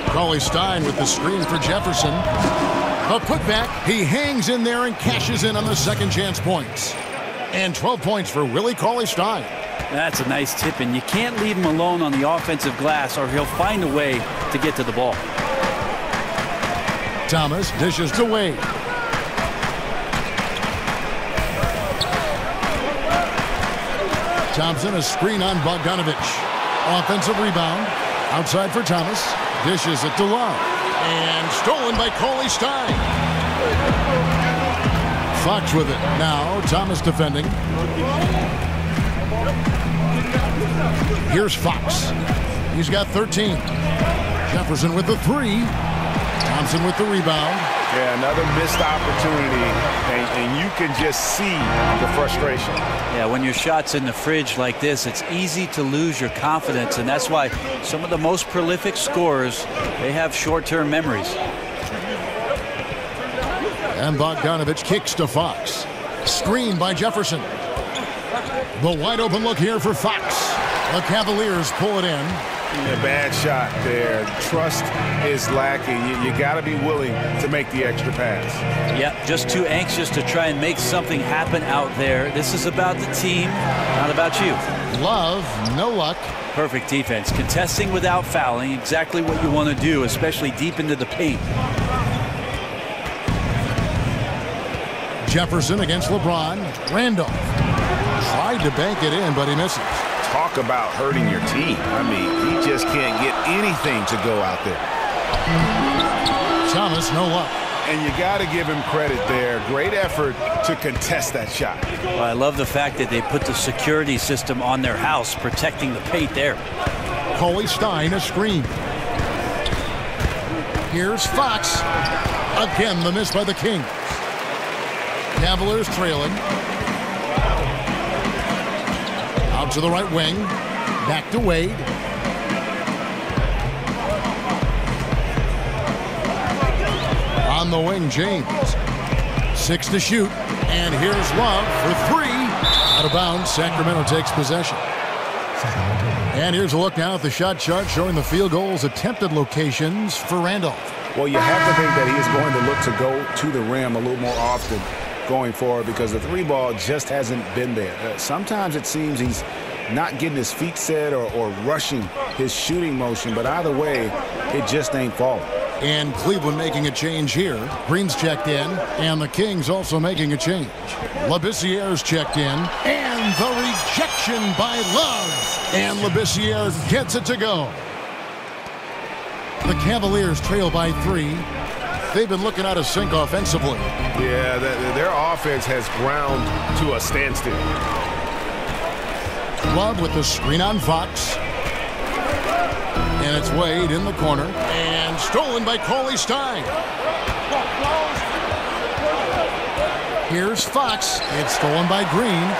Cauley Stein with the screen for Jefferson. A putback. He hangs in there and cashes in on the second chance points. And 12 points for Willie Cauley Stein. That's a nice tip, and you can't leave him alone on the offensive glass or he'll find a way to get to the ball. Thomas dishes to Wade. Thompson, a screen on Bogdanovich. Offensive rebound. Outside for Thomas. Dishes it to Love. And stolen by Cauley Stein. Fox with it. Now Thomas defending. Here's Fox. He's got 13. Jefferson with the 3. Thompson with the rebound. Yeah, another missed opportunity, and you can just see the frustration. Yeah, when your shot's in the fridge like this, it's easy to lose your confidence, and that's why some of the most prolific scorers, they have short-term memories. And Bogdanovich kicks to Fox. Screen by Jefferson. The wide open look here for Fox. The Cavaliers pull it in. A bad shot there. Trust is lacking. You got to be willing to make the extra pass. Yep, just too anxious to try and make something happen out there. This is about the team, not about you. Love, no luck. Perfect defense. Contesting without fouling, exactly what you want to do, especially deep into the paint. Jefferson against LeBron. Randolph tried to bank it in, but he misses. Talk about hurting your team. I mean, he just can't get anything to go out there. Thomas, no luck. And you got to give him credit there. Great effort to contest that shot. Well, I love the fact that they put the security system on their house, protecting the paint there. Cauley Stein, a screen. Here's Fox. Again, the miss by the Kings. Cavaliers trailing. Out to the right wing. Back to Wade. On the wing, James. 6 to shoot. And here's Love for 3. Out of bounds, Sacramento takes possession. And here's a look now at the shot chart showing the field goals attempted locations for Randolph. Well, you have to think that he is going to look to go to the rim a little more often going forward because the 3 ball just hasn't been there. Sometimes it seems he's not getting his feet set or rushing his shooting motion, but either way, it just ain't falling. And Cleveland making a change here. Green's checked in, and the Kings also making a change. Labissiere's checked in, and the rejection by Love. And Labissiere gets it to go. The Cavaliers trail by 3. They've been looking out of sync offensively. Yeah, their offense has ground to a standstill. Love with the screen on Fox. And it's Wade in the corner. And stolen by Cauley Stein. Here's Fox. It's stolen by Green.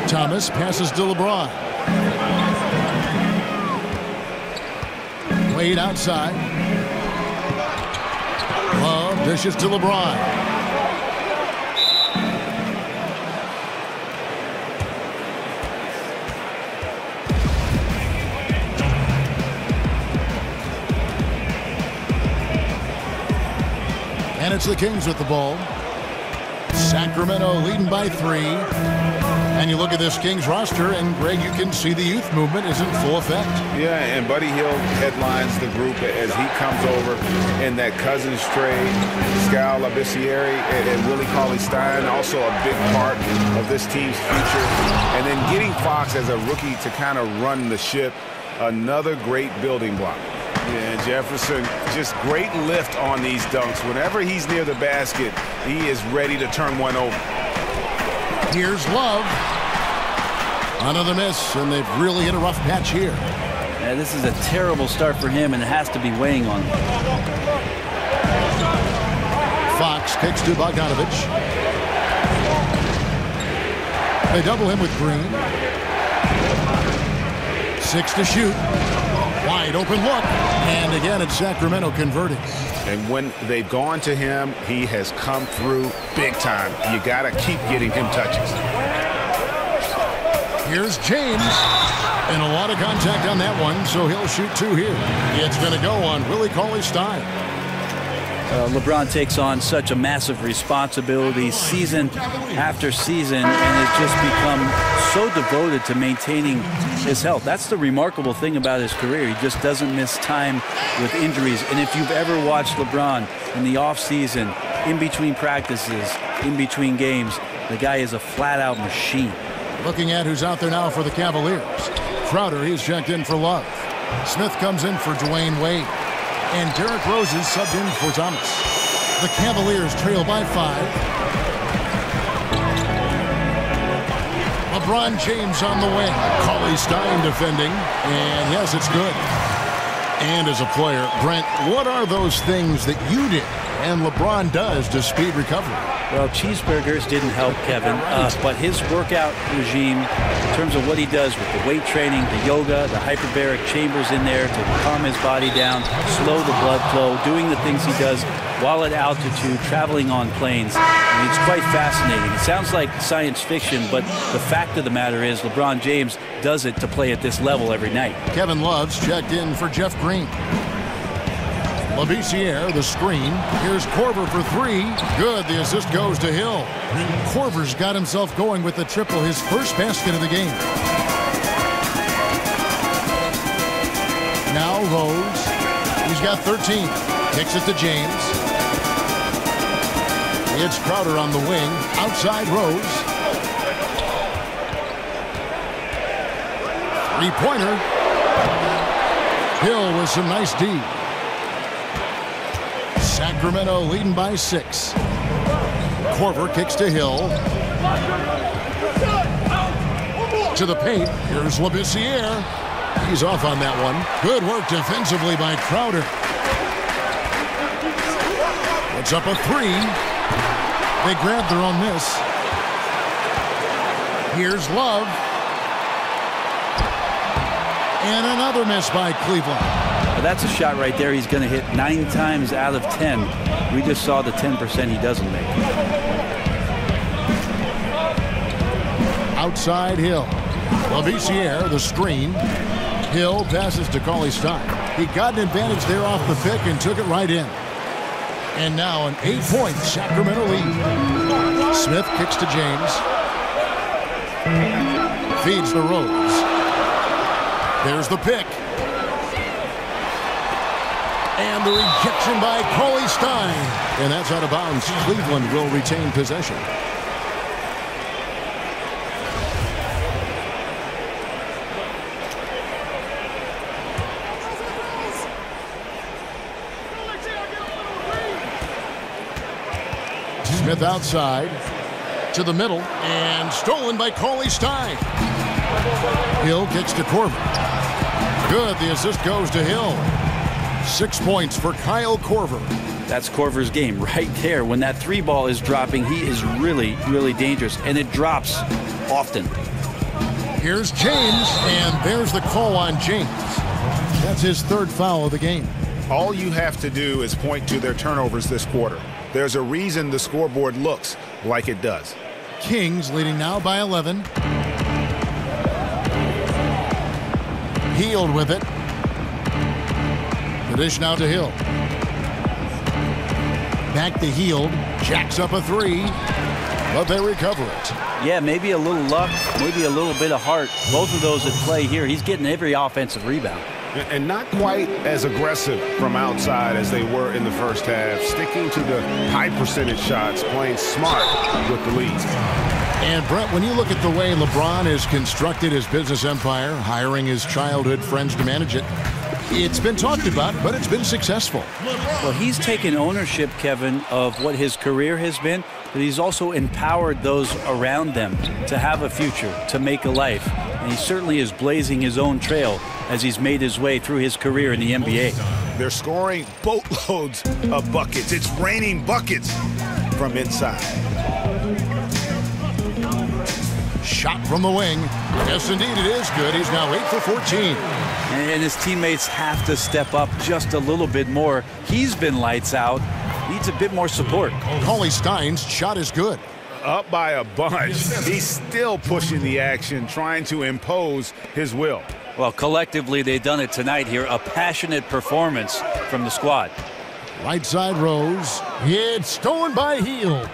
Thomas passes to LeBron. Wade outside. Love dishes to LeBron. And it's the Kings with the ball. Sacramento leading by 3. And you look at this Kings roster, and Greg, you can see the youth movement is in full effect. Yeah, and Buddy Hield headlines the group as he comes over in that Cousins trade. Skal Labissiere and Willie Cauley-Stein, also a big part of this team's future. And then getting Fox as a rookie to kind of run the ship, another great building block. Yeah, Jefferson, just great lift on these dunks. Whenever he's near the basket, he is ready to turn one over. Here's Love. Another miss, and they've really hit a rough patch here. Yeah, this is a terrible start for him, and it has to be weighing on him. Fox kicks to Bogdanovich. They double him with Green. 6 to shoot. Wide open look. And again, it's Sacramento converting. And when they've gone to him, he has come through big time. You got to keep getting him touches. Here's James. And a lot of contact on that one, so he'll shoot 2 here. It's going to go on Willie Cauley-Stein. LeBron takes on such a massive responsibility season after season and has just become so devoted to maintaining his health. That's the remarkable thing about his career. He just doesn't miss time with injuries. And if you've ever watched LeBron in the offseason, in between practices, in between games, the guy is a flat-out machine. Looking at who's out there now for the Cavaliers. Crowder, he's checked in for Love. Smith comes in for Dwayne Wade. And Derrick Rose is subbed in for Thomas. The Cavaliers trail by 5. LeBron James on the wing. Cauley-Stein defending. And yes, it's good. And as a player, Brent, what are those things that you did and LeBron does to speed recovery? Well, cheeseburgers didn't help Kevin, but his workout regime, in terms of what he does with the weight training, the yoga, the hyperbaric chambers in there to calm his body down, slow the blood flow, doing the things he does while at altitude, traveling on planes. I mean, it's quite fascinating. It sounds like science fiction, but the fact of the matter is LeBron James does it to play at this level every night. Kevin Love's checked in for Jeff Green. Labissiere, the screen. Here's Korver for 3. Good. The assist goes to Hill. Korver's got himself going with the triple, his first basket of the game. Now Rose. He's got 13. Kicks it to James. It's Crowder on the wing. Outside Rose. 3-pointer. Hill with some nice D. Sacramento leading by 6. Korver kicks to Hill. To the paint. Here's Labissiere. He's off on that one. Good work defensively by Crowder. It's up a 3. They grabbed their own miss. Here's Love. And another miss by Cleveland. Well, that's a shot right there he's going to hit 9 times out of 10. We just saw the 10% he doesn't make. Outside Hill. Labissiere, the screen. Hill passes to Cauley-Stein. He got an advantage there off the pick and took it right in. And now an 8-point Sacramento lead. Smith kicks to James. Feeds to Rose. There's the pick. And the rejection by Cauley Stein. And that's out of bounds. Cleveland will retain possession. Smith outside to the middle and stolen by Cauley Stein. Hill kicks to Korver. Good. The assist goes to Hill. 6 points for Kyle Korver. That's Korver's game right there. When that three ball is dropping, he is really, really dangerous, and it drops often. Here's James, and there's the call on James. That's his third foul of the game. All you have to do is point to their turnovers this quarter. There's a reason the scoreboard looks like it does. Kings leading now by 11. Healed with it. The dish now to Hill. Back to Healed. Jacks up a three, but they recover it. Yeah, maybe a little luck, maybe a little bit of heart. Both of those at play here. He's getting every offensive rebound. And not quite as aggressive from outside as they were in the first half. Sticking to the high percentage shots, playing smart with the lead. And Brett, when you look at the way LeBron has constructed his business empire, hiring his childhood friends to manage it, it's been talked about, but it's been successful. Well, he's taken ownership, Kevin, of what his career has been, but he's also empowered those around them to have a future, to make a life. And he certainly is blazing his own trail as he's made his way through his career in the NBA. They're scoring boatloads of buckets. It's raining buckets from inside. Shot from the wing. Yes, indeed, it is good. He's now 8 for 14. And his teammates have to step up just a little bit more. He's been lights out. Needs a bit more support. Cauley Stein's shot is good. Up by a bunch. He's still pushing the action, trying to impose his will. Well, collectively, they've done it tonight here. A passionate performance from the squad. Right side Rose. It's stolen by Hield.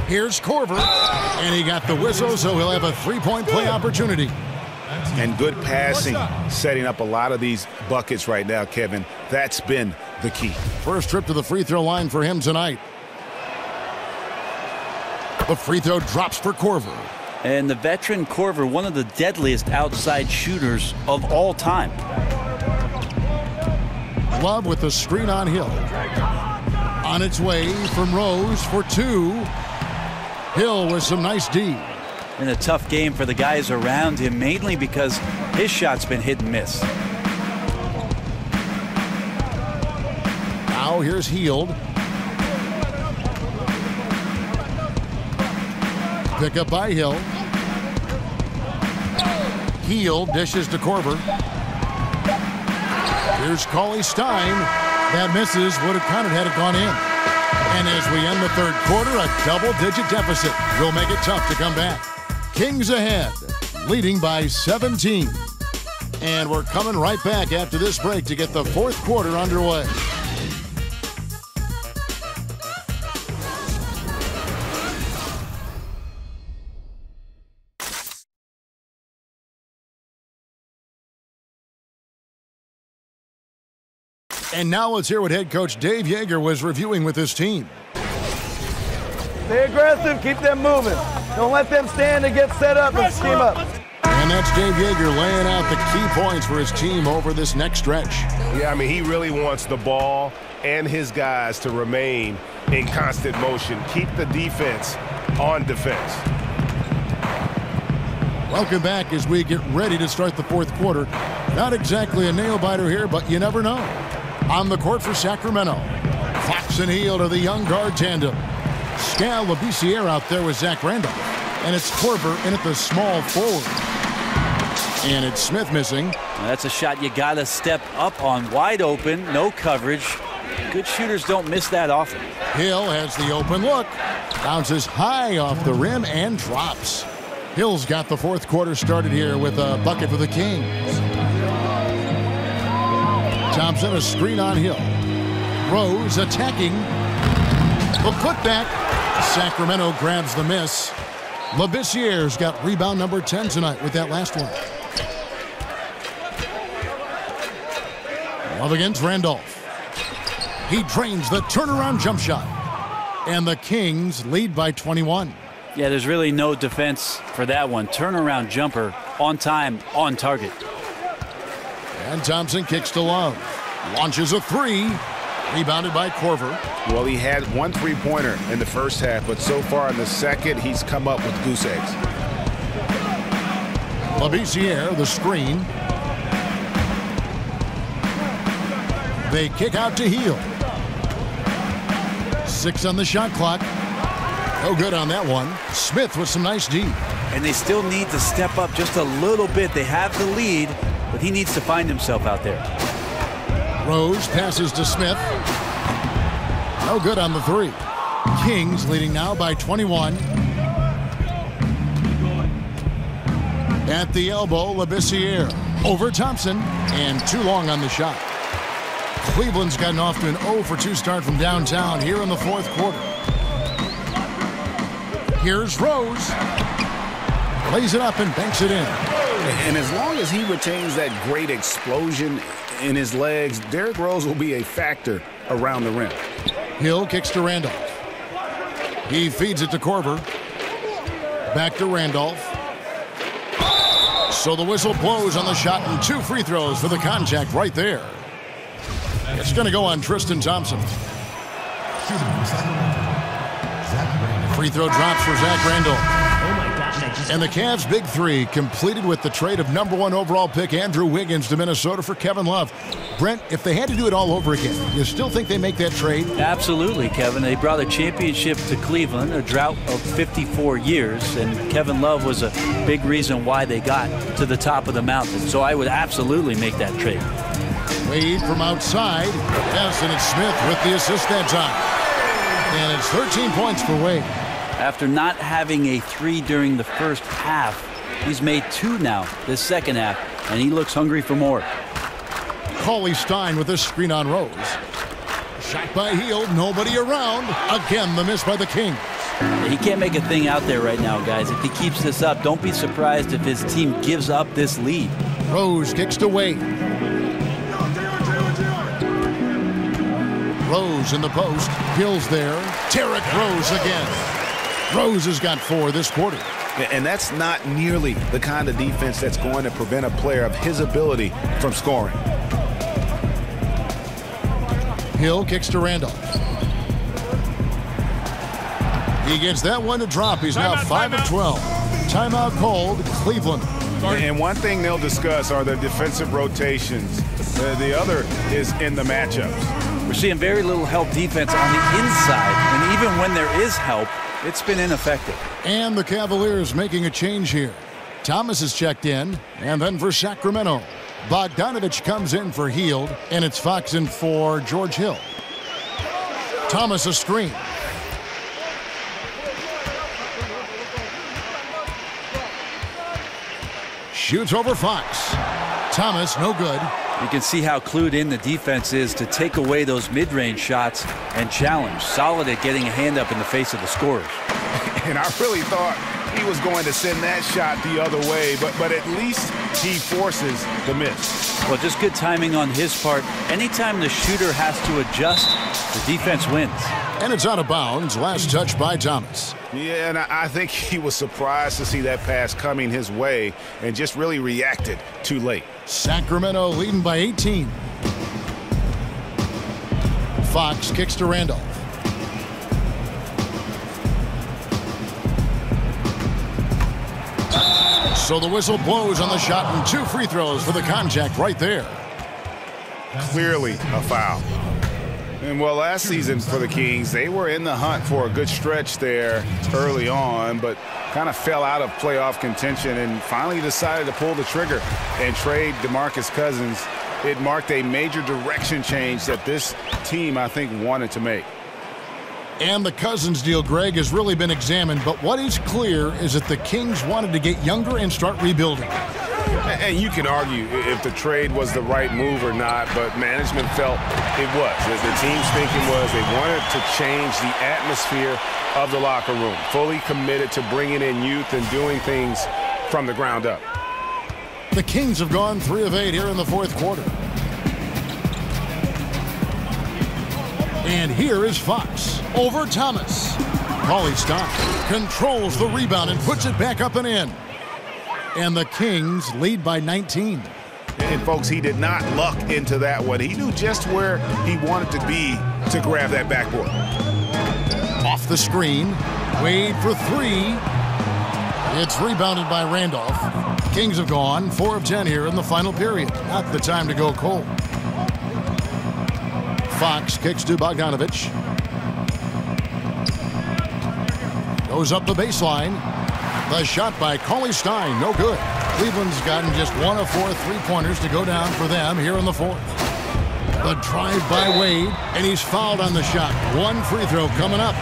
Here's Korver, and he got the whistle, so he'll have a three-point play opportunity. And good passing, setting up a lot of these buckets right now, Kevin. That's been the key. First trip to the free throw line for him tonight. The free throw drops for Korver. And the veteran Korver, one of the deadliest outside shooters of all time. Love with the screen on Hill. On its way from Rose for two. Hill with some nice D. And a tough game for the guys around him, mainly because his shot's been hit and miss. Now here's Hield. Pick up by Hill. Hield dishes to Korver. Here's Cauley Stein. That misses. Would have counted had it gone in. And as we end the third quarter, a double-digit deficit will make it tough to come back. Kings ahead, leading by 17. And we're coming right back after this break to get the fourth quarter underway. And now let's hear what head coach Dave Yeager was reviewing with his team. Stay aggressive, keep them moving. Don't let them stand and get set up and scheme up. And that's Dave Yeager laying out the key points for his team over this next stretch. Yeah, I mean, he really wants the ball and his guys to remain in constant motion. Keep the defense on defense. Welcome back as we get ready to start the fourth quarter. Not exactly a nail-biter here, but you never know. On the court for Sacramento, Fox and Hield are the young guard tandem. Scal Labissiere out there with Zach Randolph. And it's Korver in at the small forward. And it's Smith missing. Now that's a shot you got to step up on. Wide open, no coverage. Good shooters don't miss that often. Hill has the open look. Bounces high off the rim and drops. Hill's got the fourth quarter started here with a bucket for the Kings. Thompson, a screen on Hill. Rose attacking. The putback. Sacramento grabs the miss. Labissiere's got rebound number 10 tonight with that last one. Love against Randolph. He drains the turnaround jump shot. And the Kings lead by 21. Yeah, there's really no defense for that one. Turnaround jumper, on time, on target. And Thompson kicks to Love. Launches a three. Rebounded by Korver. Well, he had one three-pointer in the first half, but so far in the second, he's come up with goose eggs. Labissiere, the screen. They kick out to Hield. 6 on the shot clock. No good on that one. Smith with some nice D. And they still need to step up just a little bit. They have the lead, but he needs to find himself out there. Rose passes to Smith. No good on the three. Kings leading now by 21. At the elbow, Labissiere. Over Thompson. And too long on the shot. Cleveland's gotten off to an 0 for 2 start from downtown here in the fourth quarter. Here's Rose. Lays it up and banks it in. And as long as he retains that great explosion in his legs, Derrick Rose will be a factor around the rim. Hill kicks to Randolph. He feeds it to Korver. Back to Randolph. So the whistle blows on the shot and 2 free throws for the contact right there. It's going to go on Tristan Thompson. Free throw drops for Zach Randolph. And the Cavs' big three completed with the trade of #1 overall pick Andrew Wiggins to Minnesota for Kevin Love. Brent, if they had to do it all over again, you still think they make that trade? Absolutely, Kevin. They brought a championship to Cleveland, a drought of 54 years, and Kevin Love was a big reason why they got to the top of the mountain. So I would absolutely make that trade. Wade from outside. Yes, and it's Smith with the assist that time. And it's 13 points for Wade. After not having a 3 during the first half, he's made 2 now this second half, and he looks hungry for more. Cauley Stein with a screen on Rose. Shot by Hield, nobody around. Again, the miss by the Kings. He can't make a thing out there right now, guys. If he keeps this up, don't be surprised if his team gives up this lead. Rose kicks to Wade. Rose in the post. Hill's there. Derrick Rose again. Rose has got 4 this quarter. And that's not nearly the kind of defense that's going to prevent a player of his ability from scoring. Hill kicks to Randolph. He gets that one to drop. He's now 5 of 12. Timeout called, Cleveland. And one thing they'll discuss are the defensive rotations. The other is in the matchups. We're seeing very little help defense on the inside, and even when there is help, it's been ineffective. And the Cavaliers making a change here. Thomas is checked in, and then for Sacramento, Bogdanovich comes in for Hield, and it's Fox in for George Hill. Thomas a screen. Shoots over Fox. Thomas, no good. You can see how clued in the defense is to take away those mid-range shots and challenge. Solid at getting a hand up in the face of the scorers. And I really thought he was going to send that shot the other way, but at least he forces the miss. Well, just good timing on his part. Anytime the shooter has to adjust, the defense wins. And it's out of bounds. Last touch by Thomas. Yeah, and I think he was surprised to see that pass coming his way and just really reacted too late. Sacramento leading by 18. Fox kicks to Randolph. So the whistle blows on the shot and 2 free throws for the contact right there. Clearly a foul. And well, last season for the Kings, they were in the hunt for a good stretch there early on, but kind of fell out of playoff contention and finally decided to pull the trigger and trade DeMarcus Cousins. It marked a major direction change that this team, I think, wanted to make. And the Cousins deal, Greg, has really been examined, but what is clear is that the Kings wanted to get younger and start rebuilding. And you can argue if the trade was the right move or not, but management felt it was. The team's thinking was they wanted to change the atmosphere of the locker room, fully committed to bringing in youth and doing things from the ground up. The Kings have gone 3 of 8 here in the fourth quarter. And here is Fox over Thomas. Cauley Stein controls the rebound and puts it back up and in. And the Kings lead by 19. And folks, he did not luck into that one. He knew just where he wanted to be to grab that backboard. Off the screen, Wade for three. It's rebounded by Randolph. Kings have gone 4 of 10 here in the final period. Not the time to go cold. Fox kicks to Bogdanovich. Goes up the baseline. The shot by Cauley Stein, no good. Cleveland's gotten just 1 of 4 3-pointers to go down for them here in the fourth. The drive by Wade, and he's fouled on the shot. 1 free throw coming up.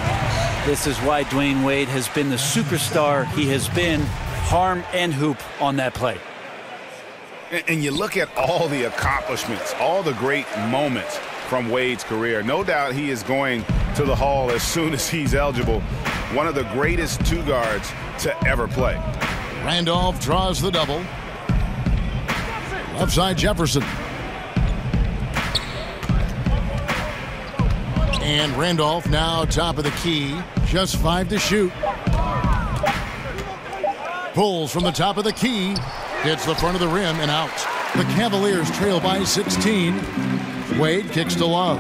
This is why Dwayne Wade has been the superstar he has been, harm and hoop on that play. And you look at all the accomplishments, all the great moments from Wade's career. No doubt he is going to the Hall as soon as he's eligible. One of the greatest 2 guards to ever play. Randolph draws the double. Left side Jefferson. And Randolph now top of the key. Just 5 to shoot. Pulls from the top of the key. Hits the front of the rim and out. The Cavaliers trail by 16. Wade kicks to Love.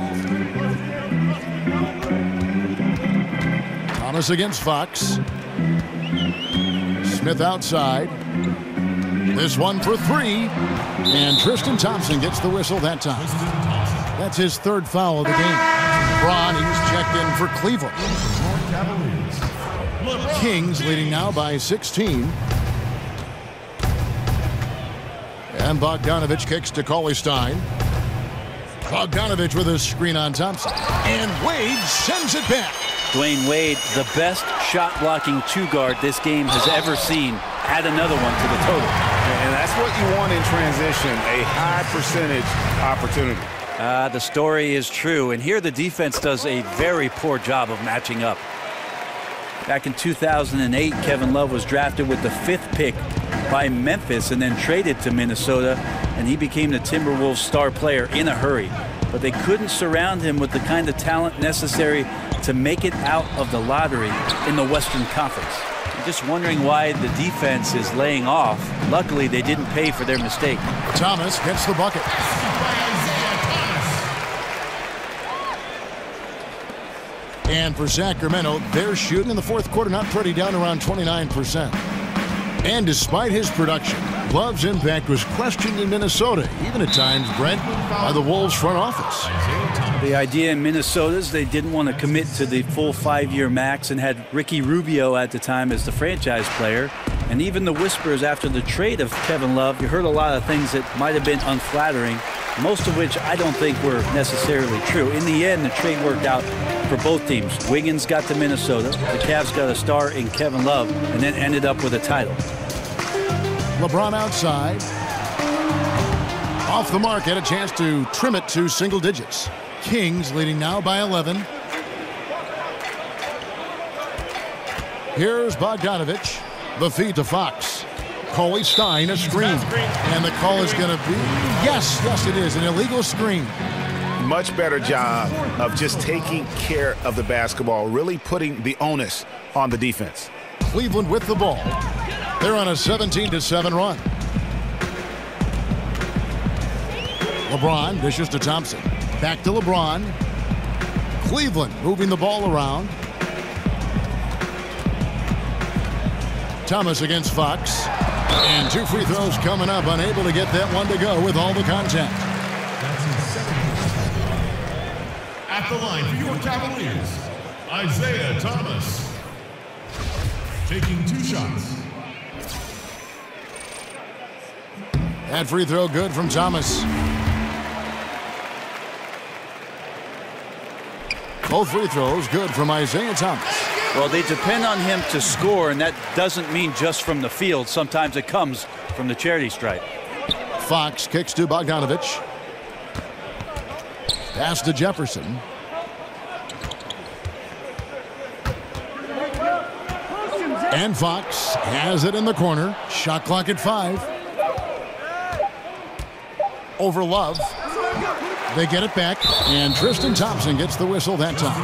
Thomas against Fox. Smith outside. This one for 3. And Tristan Thompson gets the whistle that time. That's his 3rd foul of the game. Braun, he's checked in for Cleveland. Kings leading now by 16. And Bogdanovich kicks to Cauley Stein. Bogdanovich with a screen on Thompson. And Wade sends it back. Dwayne Wade, the best shot-blocking 2-guard this game has ever seen. Add another one to the total. And that's what you want in transition, a high percentage opportunity. The story is true, and here the defense does a very poor job of matching up. Back in 2008, Kevin Love was drafted with the 5th pick by Memphis and then traded to Minnesota, and he became the Timberwolves star player in a hurry. But they couldn't surround him with the kind of talent necessary to make it out of the lottery in the Western Conference. I'm just wondering why the defense is laying off. Luckily, they didn't pay for their mistake. Thomas gets the bucket. And for Sacramento, they're shooting in the fourth quarter, not pretty, down around 29%. And despite his production, Love's impact was questioned in Minnesota, even at times, Brent, by the Wolves front office. The idea in Minnesota is they didn't want to commit to the full 5-year max and had Ricky Rubio at the time as the franchise player. And even the whispers after the trade of Kevin Love, you heard a lot of things that might have been unflattering, most of which I don't think were necessarily true. In the end, the trade worked out for both teams. Wiggins got to Minnesota, the Cavs got a star in Kevin Love, and then ended up with a title. LeBron outside. Off the mark, had a chance to trim it to single digits. Kings leading now by 11. Here's Bogdanovich. The feed to Fox. Cauley Stein, a screen. And the call is going to be, yes, it is, an illegal screen. Much better job of just taking care of the basketball, really putting the onus on the defense. Cleveland with the ball. They're on a 17-7 run. LeBron dishes to Thompson. Back to LeBron. Cleveland moving the ball around. Thomas against Fox. And 2 free throws coming up. Unable to get that one to go with all the contact. At the line for your Cavaliers, Isaiah Thomas. Taking 2 shots. That free throw good from Thomas. Both free throws good from Isaiah Thomas. Well, they depend on him to score, and that doesn't mean just from the field. Sometimes it comes from the charity stripe. Fox kicks to Bogdanovich. Pass to Jefferson. And Fox has it in the corner. Shot clock at 5. Over Love. They get it back, and Tristan Thompson gets the whistle that time.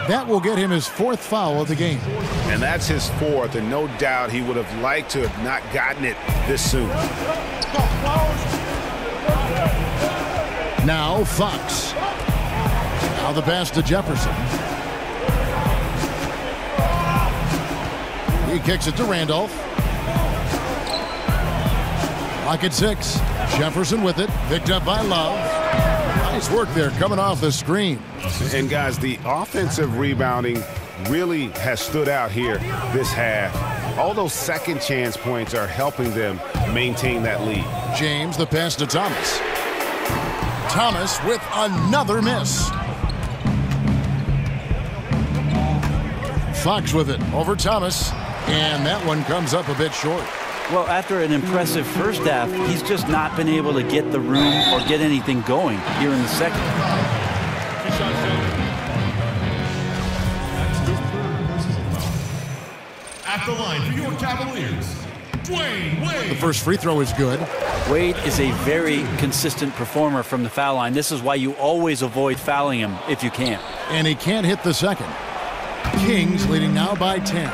That will get him his 4th foul of the game. And that's his 4th, and no doubt he would have liked to have not gotten it this soon. Now Fox. Now the pass to Jefferson. He kicks it to Randolph. Clock at 6. Jefferson with it. Picked up by Love. Nice work there coming off the screen. And guys, the offensive rebounding really has stood out here this half. All those second chance points are helping them maintain that lead. James, the pass to Thomas. Thomas with another miss. Fox with it over Thomas, and that one comes up a bit short. Well, after an impressive first half, he's just not been able to get the room or get anything going here in the second. At the line for your Cavaliers, Dwayne Wade. The first free throw is good. Wade is a very consistent performer from the foul line. This is why you always avoid fouling him if you can. And he can't hit the second. Kings leading now by 10.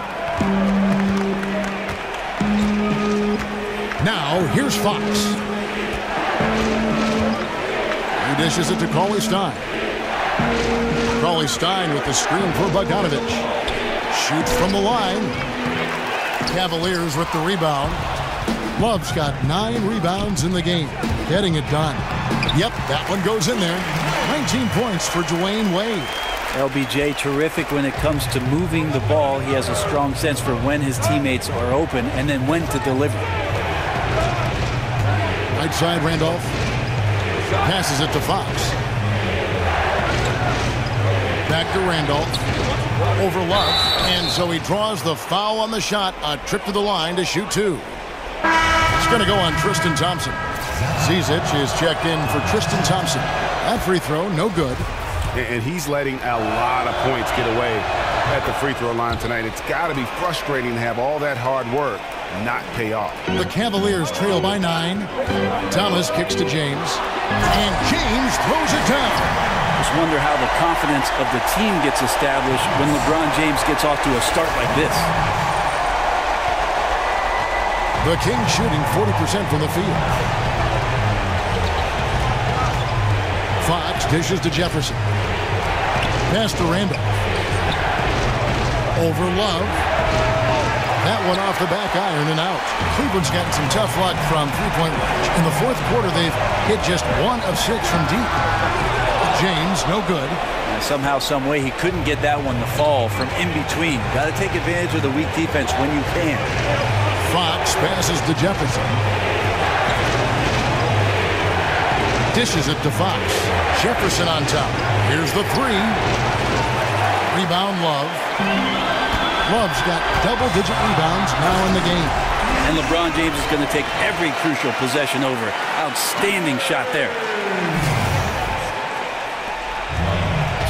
Now, here's Fox. He dishes it to Cauley-Stein. Cauley-Stein with the screen for Bogdanovich. Shoots from the line. Cavaliers with the rebound. Love's got 9 rebounds in the game. Getting it done. Yep, that one goes in there. 19 points for Dwayne Wade. LBJ terrific when it comes to moving the ball. He has a strong sense for when his teammates are open and then when to deliver. Right side, Randolph. Passes it to Fox. Back to Randolph. Over Love. And so he draws the foul on the shot. A trip to the line to shoot 2. It's going to go on Tristan Thompson. Zizic is checked in for Tristan Thompson. That free throw, no good. And he's letting a lot of points get away at the free throw line tonight. It's got to be frustrating to have all that hard work not pay off. The Cavaliers trail by 9. Thomas kicks to James. And James throws it down. Just wonder how the confidence of the team gets established when LeBron James gets off to a start like this. The Kings shooting 40% from the field. Fox dishes to Jefferson. Pass to Randolph. Over Love. That one off the back iron and out. Cleveland's gotten some tough luck from three-point range. In the fourth quarter, they've hit just 1 of 6 from deep. James, no good. Somehow, some way, he couldn't get that one to fall from in between. Got to take advantage of the weak defense when you can. Fox passes to Jefferson. Dishes it to Fox. Jefferson on top. Here's the 3. Rebound, Love. Love's got double-digit rebounds now in the game. And LeBron James is going to take every crucial possession over. Outstanding shot there.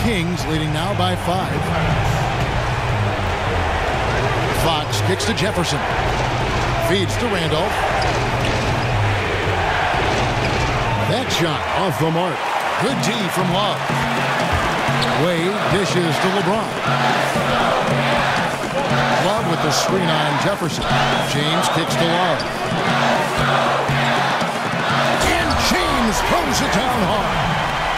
Kings leading now by 5. Fox kicks to Jefferson. Feeds to Randolph. That shot off the mark. Good D from Love. Wade dishes to LeBron. Love with the screen on Jefferson. James kicks to Love. And James throws it down hard.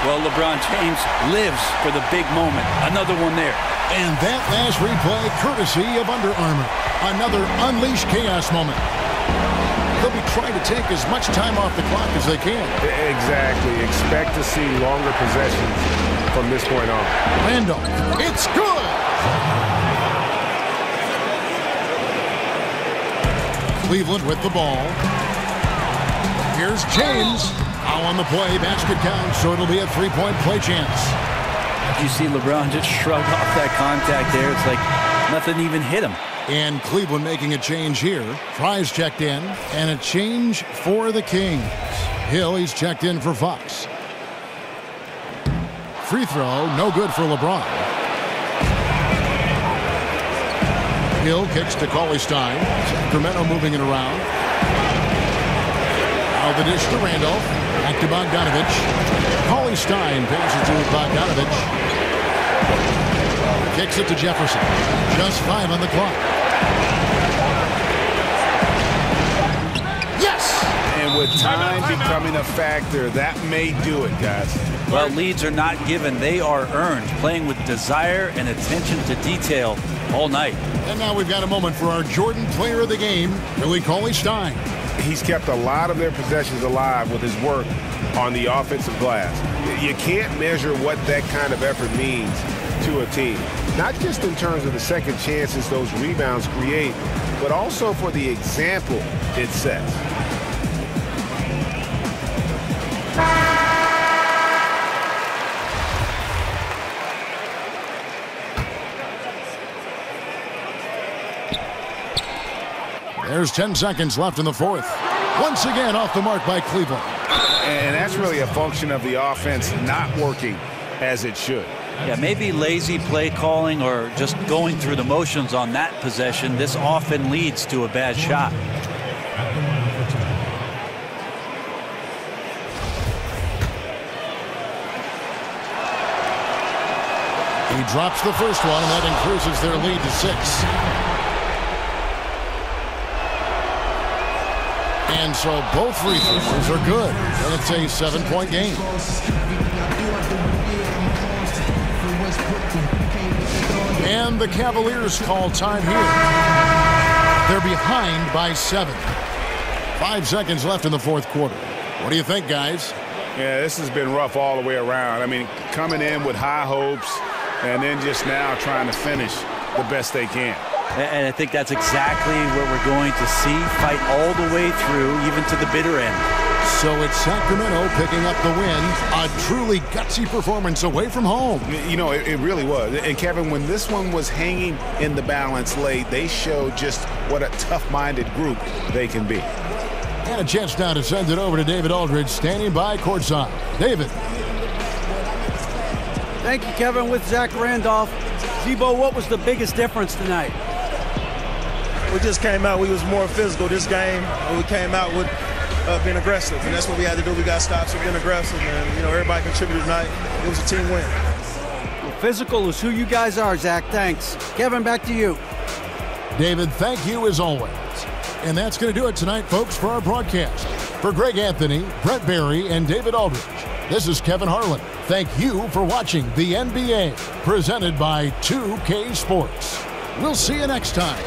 Well, LeBron James lives for the big moment. Another one there. And that last replay courtesy of Under Armour. Another Unleash Chaos moment. They'll be trying to take as much time off the clock as they can. Exactly. Expect to see longer possessions from this point on. Randolph. It's good. Cleveland with the ball. Here's James. Now on the play, basket counts, so it'll be a 3-point play chance. You see LeBron just shrug off that contact there. It's like nothing even hit him. And Cleveland making a change here. Fry's checked in, and a change for the Kings. Hill, he's checked in for Fox. Free throw, no good for LeBron. Hill kicks to Cauley-Stein. Sacramento moving it around. Now the dish to Randolph. Back to Bogdanovich. Cauley Stein passes to Bogdanovich. Kicks it to Jefferson. Just 5 on the clock. Yes! And with time becoming a factor, that may do it, guys. Well, leads are not given. They are earned. Playing with desire and attention to detail all night. And now we've got a moment for our Jordan player of the game, Billy Cauley Stein. He's kept a lot of their possessions alive with his work on the offensive glass. You can't measure what that kind of effort means to a team. Not just in terms of the second chances those rebounds create, but also for the example it sets. There's 10 seconds left in the fourth. Once again off the mark by Cleveland. And that's really a function of the offense not working as it should. Yeah, maybe lazy play calling or just going through the motions on that possession. This often leads to a bad shot. He drops the first one, and that increases their lead to 6. And so both free throws are good. And it's a 7-point game. And the Cavaliers call time here. They're behind by 7. 5 seconds left in the fourth quarter. What do you think, guys? Yeah, this has been rough all the way around. I mean, coming in with high hopes and then just now trying to finish the best they can. And I think that's exactly what we're going to see. Fight all the way through, even to the bitter end. So it's Sacramento picking up the win. A truly gutsy performance away from home. You know, it really was. And Kevin, when this one was hanging in the balance late, they showed just what a tough-minded group they can be. And a chance now to send it over to David Aldridge, standing by courtside. David. Thank you, Kevin. With Zach Randolph. Zebo, what was the biggest difference tonight? We just came out. We was more physical this game. We came out with being aggressive, and that's what we had to do. We got stops and being aggressive, and you know everybody contributed tonight. It was a team win. Well, physical is who you guys are, Zach. Thanks. Kevin, back to you. David, thank you as always. And that's going to do it tonight, folks, for our broadcast. For Greg Anthony, Brett Barry, and David Aldridge, this is Kevin Harlan. Thank you for watching the NBA, presented by 2K Sports. We'll see you next time.